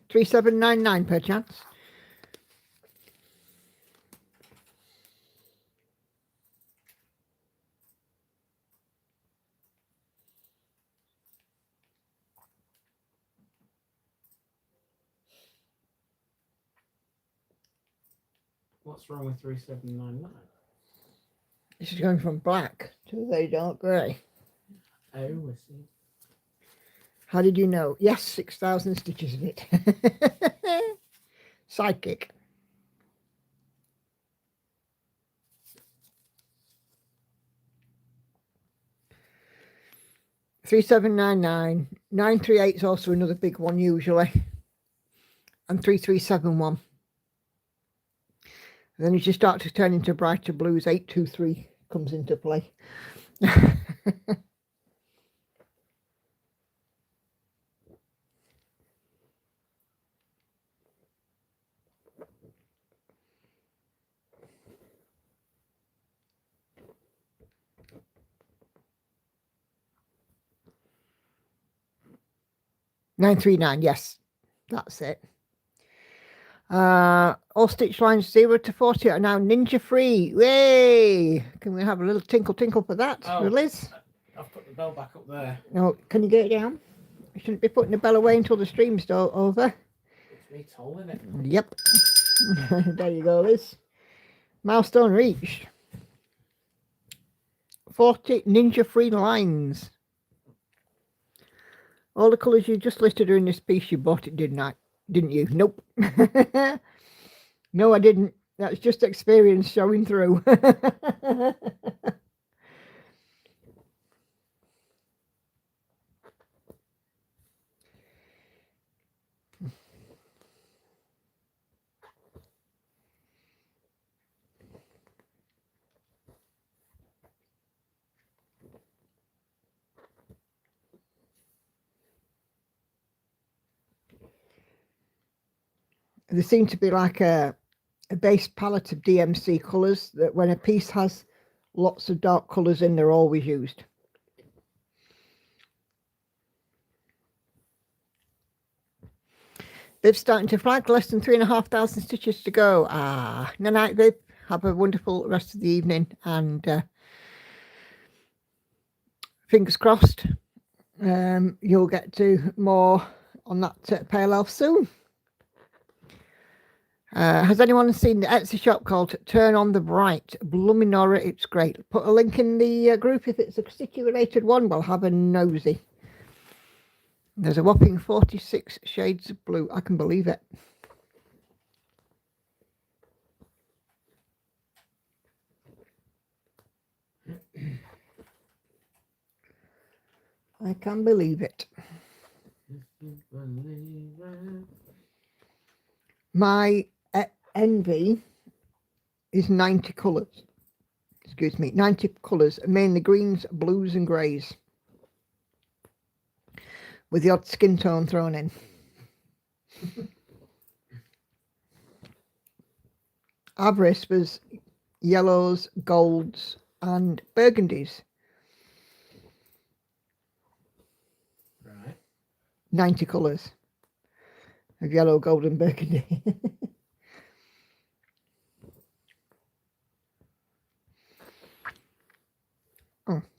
3799 per chance. What's wrong with 3799? This is going from black to a very dark grey. Oh, I see. How did you know? Yes, 6,000 stitches of it. Psychic. $3799. 938 is also another big one usually. And 3371. And then as you start to turn into brighter blues, 823 comes into play. 939, yes, that's it. All stitch lines 0 to 40 are now ninja free. Yay! Can we have a little tinkle tinkle for that, Oh. Liz? I've put the bell back up there. No, can you get it down? You shouldn't be putting the bell away until the stream's over. It's me tolling it. Yep. There you go, Liz. Milestone reached. 40 ninja free lines. All the colours you just listed are in this piece. You bought it, didn't you? Nope. No, I didn't. That's just experience showing through. There seemed to be like a base palette of DMC colours that when a piece has lots of dark colours in, they're always used. They're starting to flag, less than 3,500 stitches to go. No night, babe. Have a wonderful rest of the evening, and fingers crossed you'll get to more on that pale elf soon. Has anyone seen the Etsy shop called Turn on the Bright? Bluminora, it's great. Put a link in the group if it's a sticky related one. We'll have a nosy. There's a whopping 46 shades of blue. I can believe it. I can believe it. If you believe it. My envy is 90 colours. Excuse me, 90 colours, mainly greens, blues and greys, with the odd skin tone thrown in. Avarice was yellows, golds and burgundies. Right. 90 colours of yellow, gold and burgundy.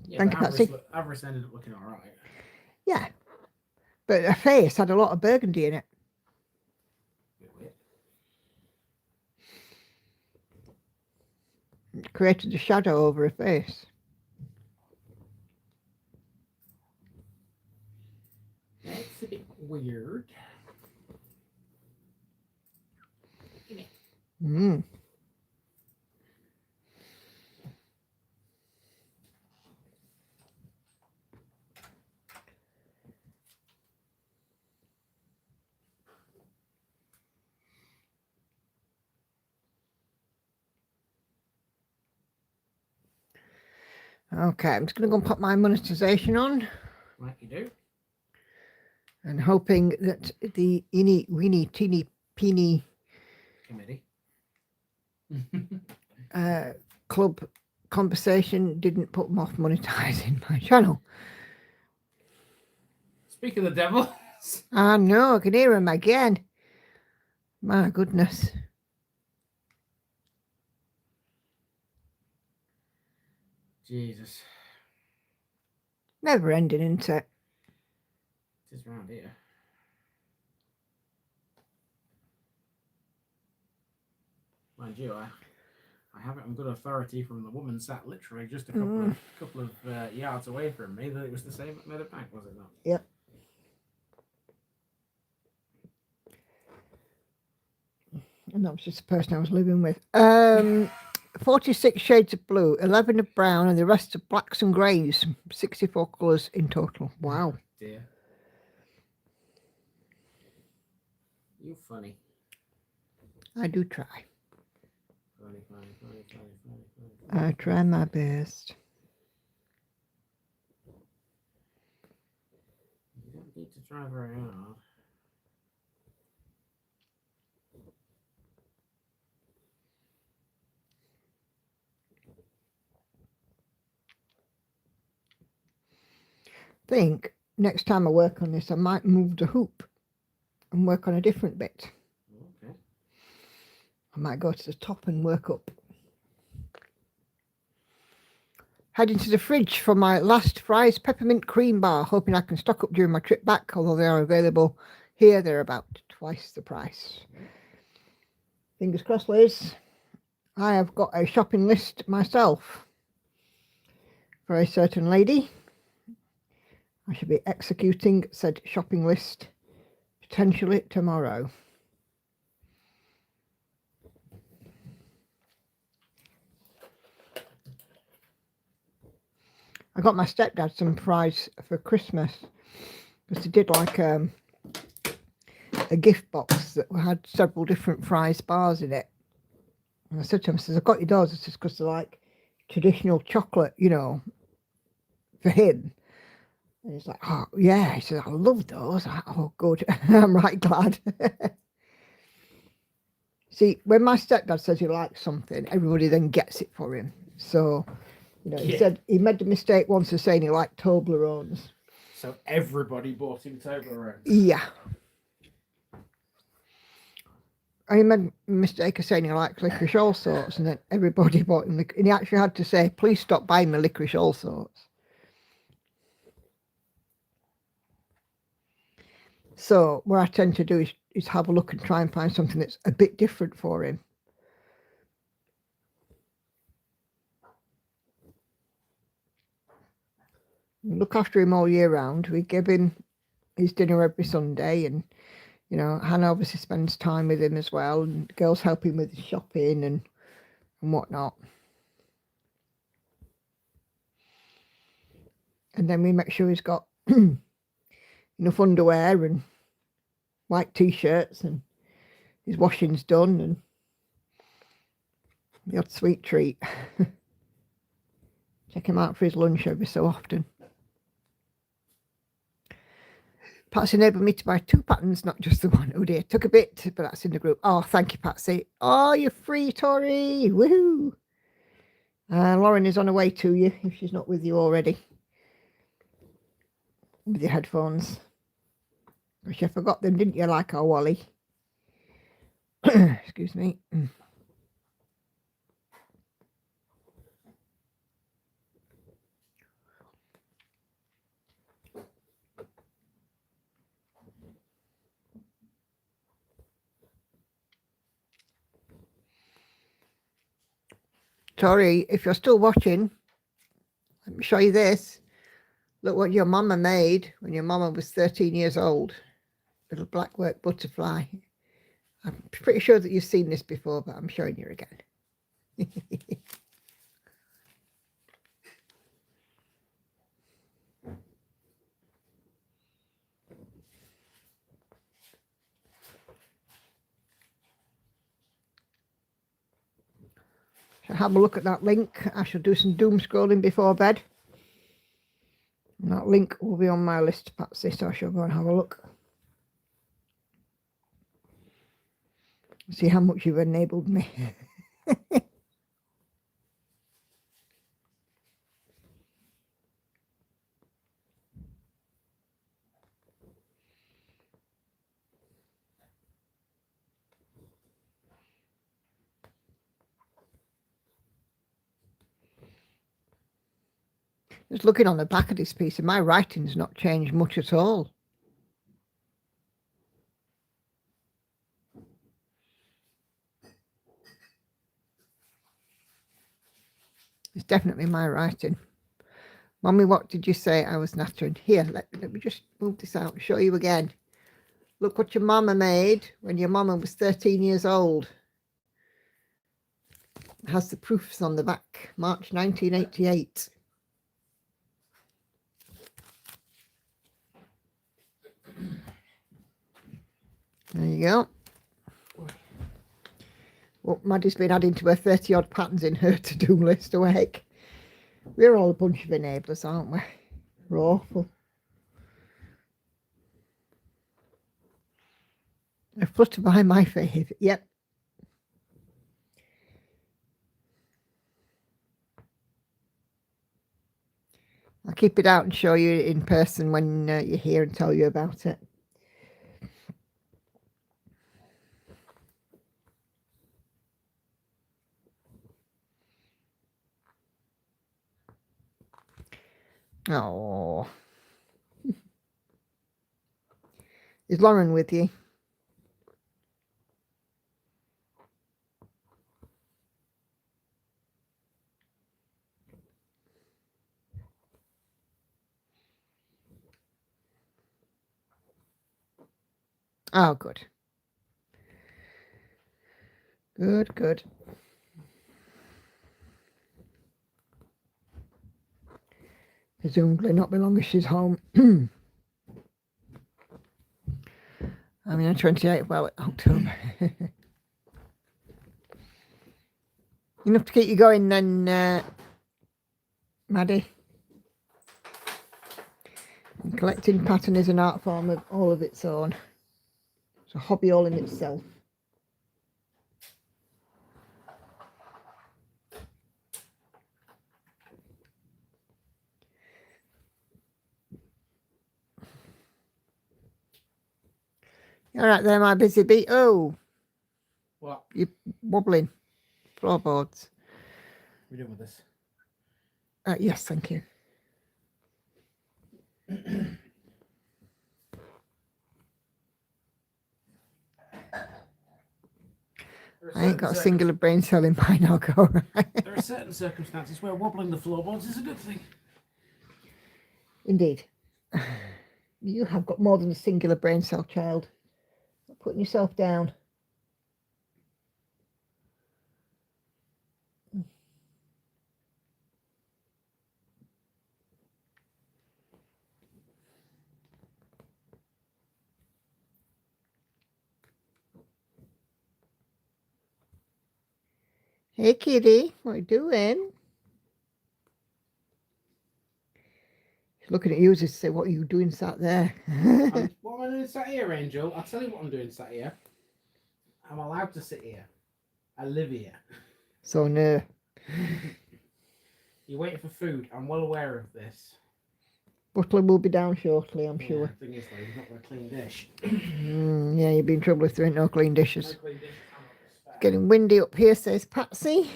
Yeah, Thank but you, Patsy. Avarice ended up looking all right. Yeah, but her face had a lot of burgundy in it. Bit weird. It created a shadow over her face. That's a bit weird. Mm. Okay, I'm just going to go and put my monetization on Like you do. and hoping that the eeny, weeny, teeny, peeny Committee. club conversation didn't put them off monetizing my channel. Speak of the devil. I know, I can hear him again. My goodness. Jesus. Never ending, isn't it? It is round here. Mind you, I have it on good authority from the woman sat literally just a couple of yards away from me that it was the same at Meadowbank, was it not? Yep. And that was just the person I was living with. 46 shades of blue, 11 of brown, and the rest of blacks and greys. 64 colours in total. Wow. Dear. You funny. I do try. Funny. I try my best. You don't need to try very hard. I think next time I work on this, I might move the hoop and work on a different bit. Okay. I might go to the top and work up. Heading to the fridge for my last Fry's peppermint cream bar, hoping I can stock up during my trip back, although they are available here. They're about twice the price. Fingers crossed, Liz. I have got a shopping list myself for a certain lady. I should be executing said shopping list potentially tomorrow. I got my stepdad some fries for Christmas because he did like a gift box that had several different fries bars in it. And I said to him, I says, I've got you those. It's just because they're like traditional chocolate, you know, for him. And he's like, oh, yeah. He says, I love those. Oh, good. I'm right glad. See, when my stepdad says he likes something, everybody then gets it for him. So, you know, he said he made the mistake once of saying he liked Toblerones. So everybody bought him Toblerones. Yeah. I made a mistake of saying he likes licorice all sorts, and then everybody bought him. And he actually had to say, please stop buying me licorice all sorts. So what I tend to do is have a look and try and find something that's a bit different for him. We look after him all year round. We give him his dinner every Sunday, and you know, Hannah obviously spends time with him as well, and the girls help him with his shopping and whatnot. And then we make sure he's got enough underwear and white t-shirts, and his washing's done, and the odd sweet treat. Check him out for his lunch every so often. Patsy enabled me to buy 2 patterns, not just the one. Oh dear, took a bit, but that's in the group. Oh, thank you, Patsy. Oh, you're free, Tori. Woohoo. Lauren is on her way to you, if she's not with you already. With your headphones. Which you forgot them, didn't you, like our Wally? Excuse me. Tori, if you're still watching, let me show you this. Look what your mama made when your mama was 13 years old. Little blackwork butterfly. I'm pretty sure that you've seen this before, but I'm showing you again. So have a look at that link. I shall do some doom scrolling before bed. And that link will be on my list, Patsy, so I shall go and have a look. See how much you've enabled me. Just looking on the back of this piece, and my writing's not changed much at all. It's definitely my writing. Mummy, what did you say I was nattering? Here, let me just move this out and show you again. Look what your mama made when your mama was 13 years old. It has the proofs on the back. March 1988. There you go. Well, Maddie's been adding to her 30-odd patterns in her to-do list awake. We're all a bunch of enablers, aren't we? We're awful. A flutter by my fave. Yep. I'll keep it out and show you in person when you're here and tell you about it. Oh. Is Lauren with you? Oh, good. Good, good. Presumably not be long as she's home. I mean, 28th, well, October. Enough to keep you going then, Maddie. And collecting pattern is an art form of all of its own. It's a hobby all in itself. All right there, my busy bee. Oh, What? You're wobbling floorboards. What are we doing with this? Yes, thank you. I ain't got a singular brain cell in mine, I'll go right. There are certain circumstances where wobbling the floorboards is a good thing. Indeed. You have got more than a singular brain cell, child. Stop putting yourself down. Hey, kitty, what are you doing? She's looking at you to say, what are you doing sat there? What am I doing sat here, Angel? I'll tell you what I'm doing sat here. I'm allowed to sit here. I live here. So, no. You're waiting for food. I'm well aware of this. Butler will be down shortly, I'm sure. The thing is, though, he's not got a clean dish. Yeah, you'd be in trouble if there ain't no clean dishes. No clean dishes, I'm not respect. Getting windy up here, says Patsy.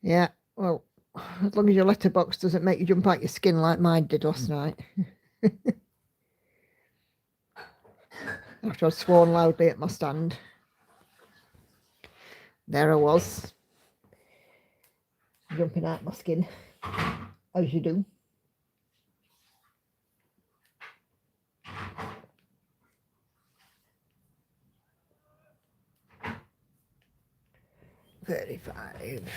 Yeah, well, as long as your letterbox doesn't make you jump out your skin like mine did last night. After I'd sworn loudly at my stand. There I was. Jumping out my skin. As you do. $35.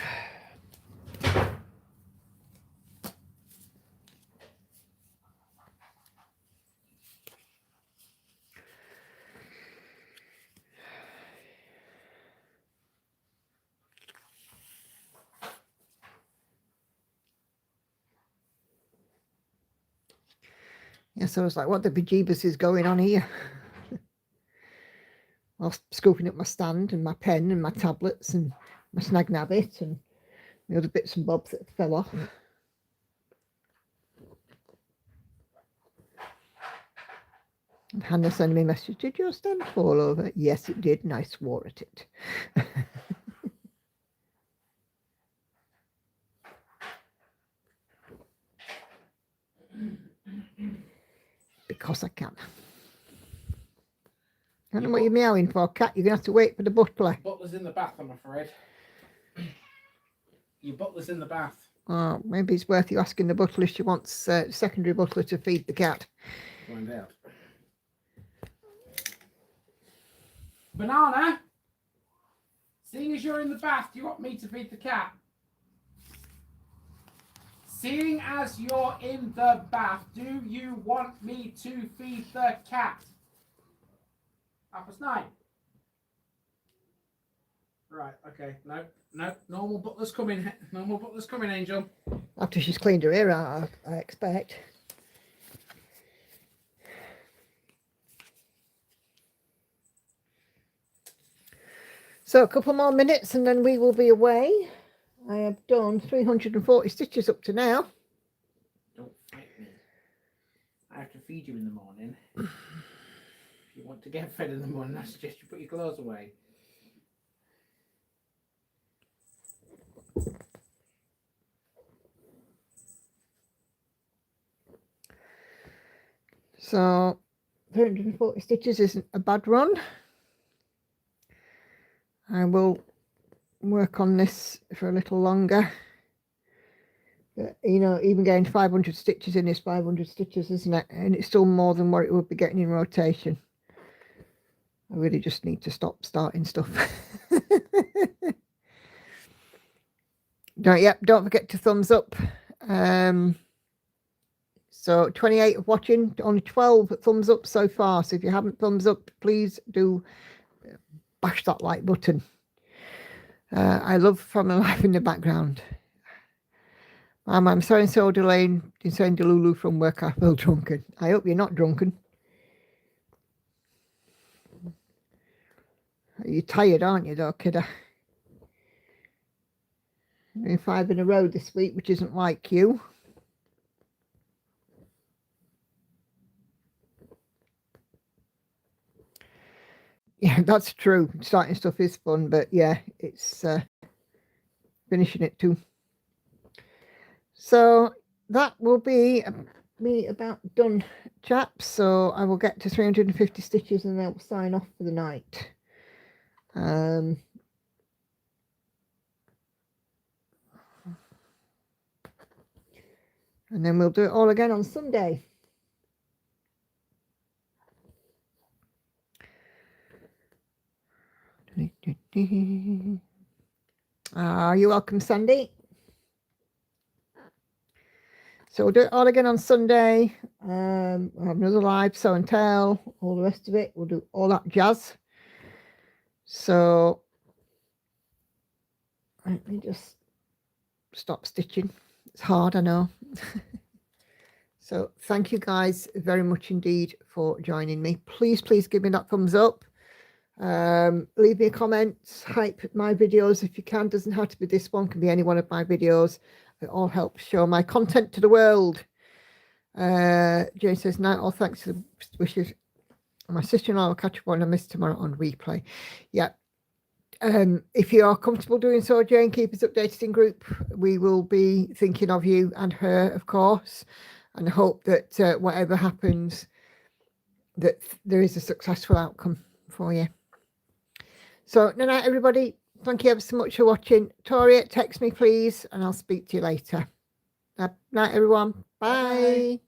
Yeah, so I was like, what the bejeebus is going on here? I was scooping up my stand and my pen and my tablets and my snag nabbit and the other bits and bobs that fell off. And Hannah sent me a message, did your stand fall over? Yes, it did, and I swore at it. Because I can. I don't know what you're meowing for, cat. You're going to have to wait for the butler. Butler's in the bath, I'm afraid. Your butler's in the bath. Oh, maybe it's worth you asking the butler if she wants secondary butler to feed the cat. Find out. Banana, seeing as you're in the bath, do you want me to feed the cat? Seeing as you're in the bath, do you want me to feed the cat? 9:30. Right, okay. No, normal butler's coming. Normal butler's coming, Angel. After she's cleaned her ear out, I expect. So a couple more minutes and then we will be away. I have done 340 stitches up to now. Don't fight me. I have to feed you in the morning. If you want to get fed in the morning, I suggest you put your clothes away. So 340 stitches isn't a bad run. I will work on this for a little longer. But, you know, even getting 500 stitches in is 500 stitches, isn't it? And it's still more than what it would be getting in rotation. I really just need to stop starting stuff. Don't forget to thumbs up. So 28 watching, only 12 thumbs up so far. So if you haven't thumbs up, please do bash that like button. I love Family Life in the background. I'm sorry, so delayed in saying to Lulu from work, I feel drunken. I hope you're not drunken. You're tired, aren't you, though, kidda? Doing 5 in a row this week, which isn't like you. Yeah, that's true. Starting stuff is fun, but yeah, it's finishing it too. So that will be me about done, chaps. So I will get to 350 stitches and then we'll sign off for the night. And then we'll do it all again on Sunday. You're welcome, Sandy. So we'll do it all again on Sunday. We'll have another live show and tell, all the rest of it. We'll do all that jazz. So Let me just stop stitching. It's hard, I know. So thank you guys very much indeed for joining me. Please give me that thumbs up. Leave me a comment, hype my videos if you can. Doesn't have to be this one, can be any one of my videos. It all helps show my content to the world. Jane says, night all, thanks for the wishes. My sister-in-law will catch up on I miss tomorrow on replay. Yeah. If you are comfortable doing so, Jane, keep us updated in group. We will be thinking of you and her, of course, and hope that whatever happens, that there is a successful outcome for you. So, good night, everybody. Thank you ever so much for watching. Toria, text me, please, and I'll speak to you later. Night, everyone. Bye. Bye.